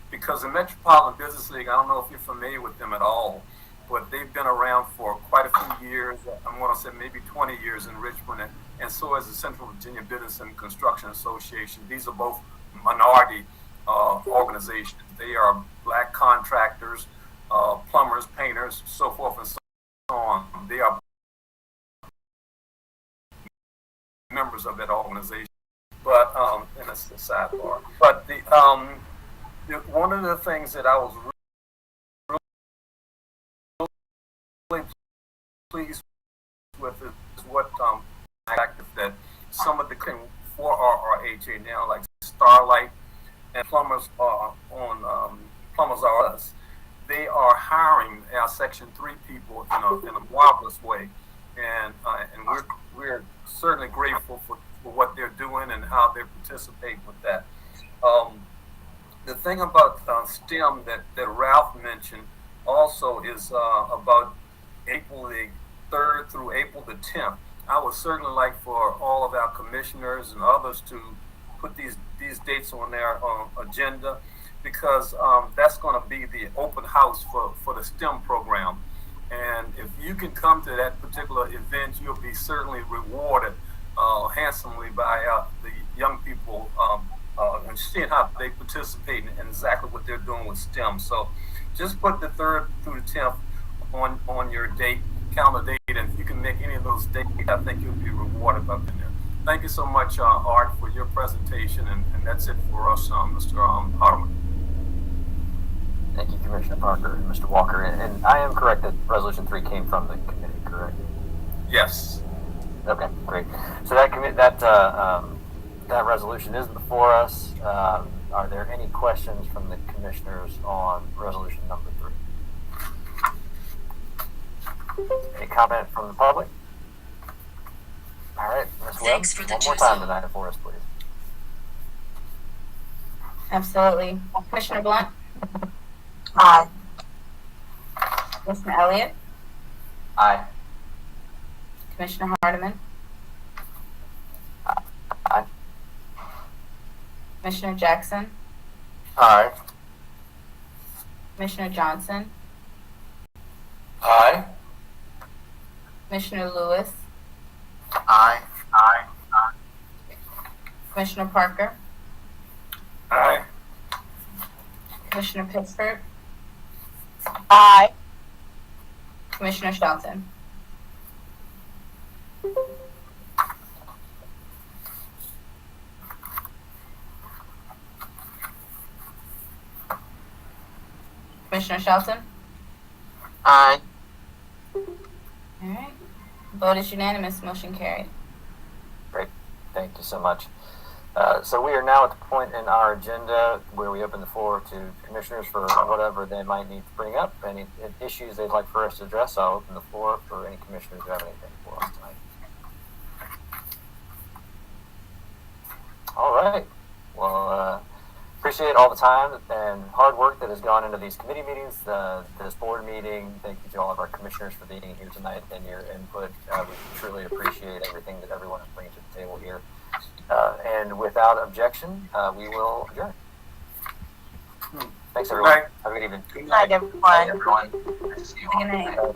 S3: because the Metropolitan Business League, I don't know if you're familiar with them at all, but they've been around for quite a few years. I want to say maybe 20 years in Richmond, and so is the Central Virginia Business and Construction Association. These are both minority organizations. They are black contractors, plumbers, painters, so forth and so on. They are members of that organization, but and it's the sidebar. But one of the things that I was really pleased with is what that some of the for RRHA now, like Starlight and Plumbers Plumbers R Us, they are hiring our Section 3 people in a marvelous way, and we're certainly grateful for what they're doing and how they're participating with that. The thing about STEM that Ralph mentioned also is about April the 3rd through April the 10th. I would certainly like for all of our commissioners and others to put these dates on their agenda, because that's going to be the open house for the STEM program. And if you can come to that particular event, you'll be certainly rewarded handsomely by the young people and seeing how they participate in exactly what they're doing with STEM. So just put the 3rd through the 10th on your calendar date, and if you can make any of those dates, I think you'll be rewarded by being there. Thank you so much, Art, for your presentation, and that's it for us, Mr. Hardeman.
S2: Thank you, Commissioner Parker and Mr. Walker. And I am correct that Resolution 3 came from the committee, correct?
S3: Yes.
S2: Okay, great. So that resolution is before us. Are there any questions from the commissioners on resolution number 3? Any comment from the public? All right, Ms. Webb, one more time tonight for us, please.
S1: Absolutely. Commissioner Blunt?
S5: Aye.
S1: Commissioner Elliott?
S18: Aye.
S1: Commissioner Hardeman?
S2: Aye.
S1: Commissioner Jackson?
S7: Aye.
S1: Commissioner Johnson?
S7: Aye.
S1: Commissioner Lewis?
S11: Aye. Aye.
S1: Commissioner Parker?
S3: Aye.
S1: Commissioner Pittsford?
S5: Aye.
S1: Commissioner Shelton? Commissioner Shelton?
S5: Aye.
S1: All right. Vote is unanimous. Motion carried.
S2: Great. Thank you so much. So we are now at the point in our agenda where we open the floor to commissioners for whatever they might need to bring up, any issues they'd like for us to address. I'll open the floor for any commissioners who have anything for us tonight. All right. Well, appreciate all the time and hard work that has gone into these committee meetings, this board meeting. Thank you to all of our commissioners for being here tonight and your input. We truly appreciate everything that everyone is bringing to the table here. And without objection, we will adjourn. Thanks, everyone. Have a good evening.
S5: Good night, everyone.
S2: Good night, everyone. Nice to see you all.
S1: Good night.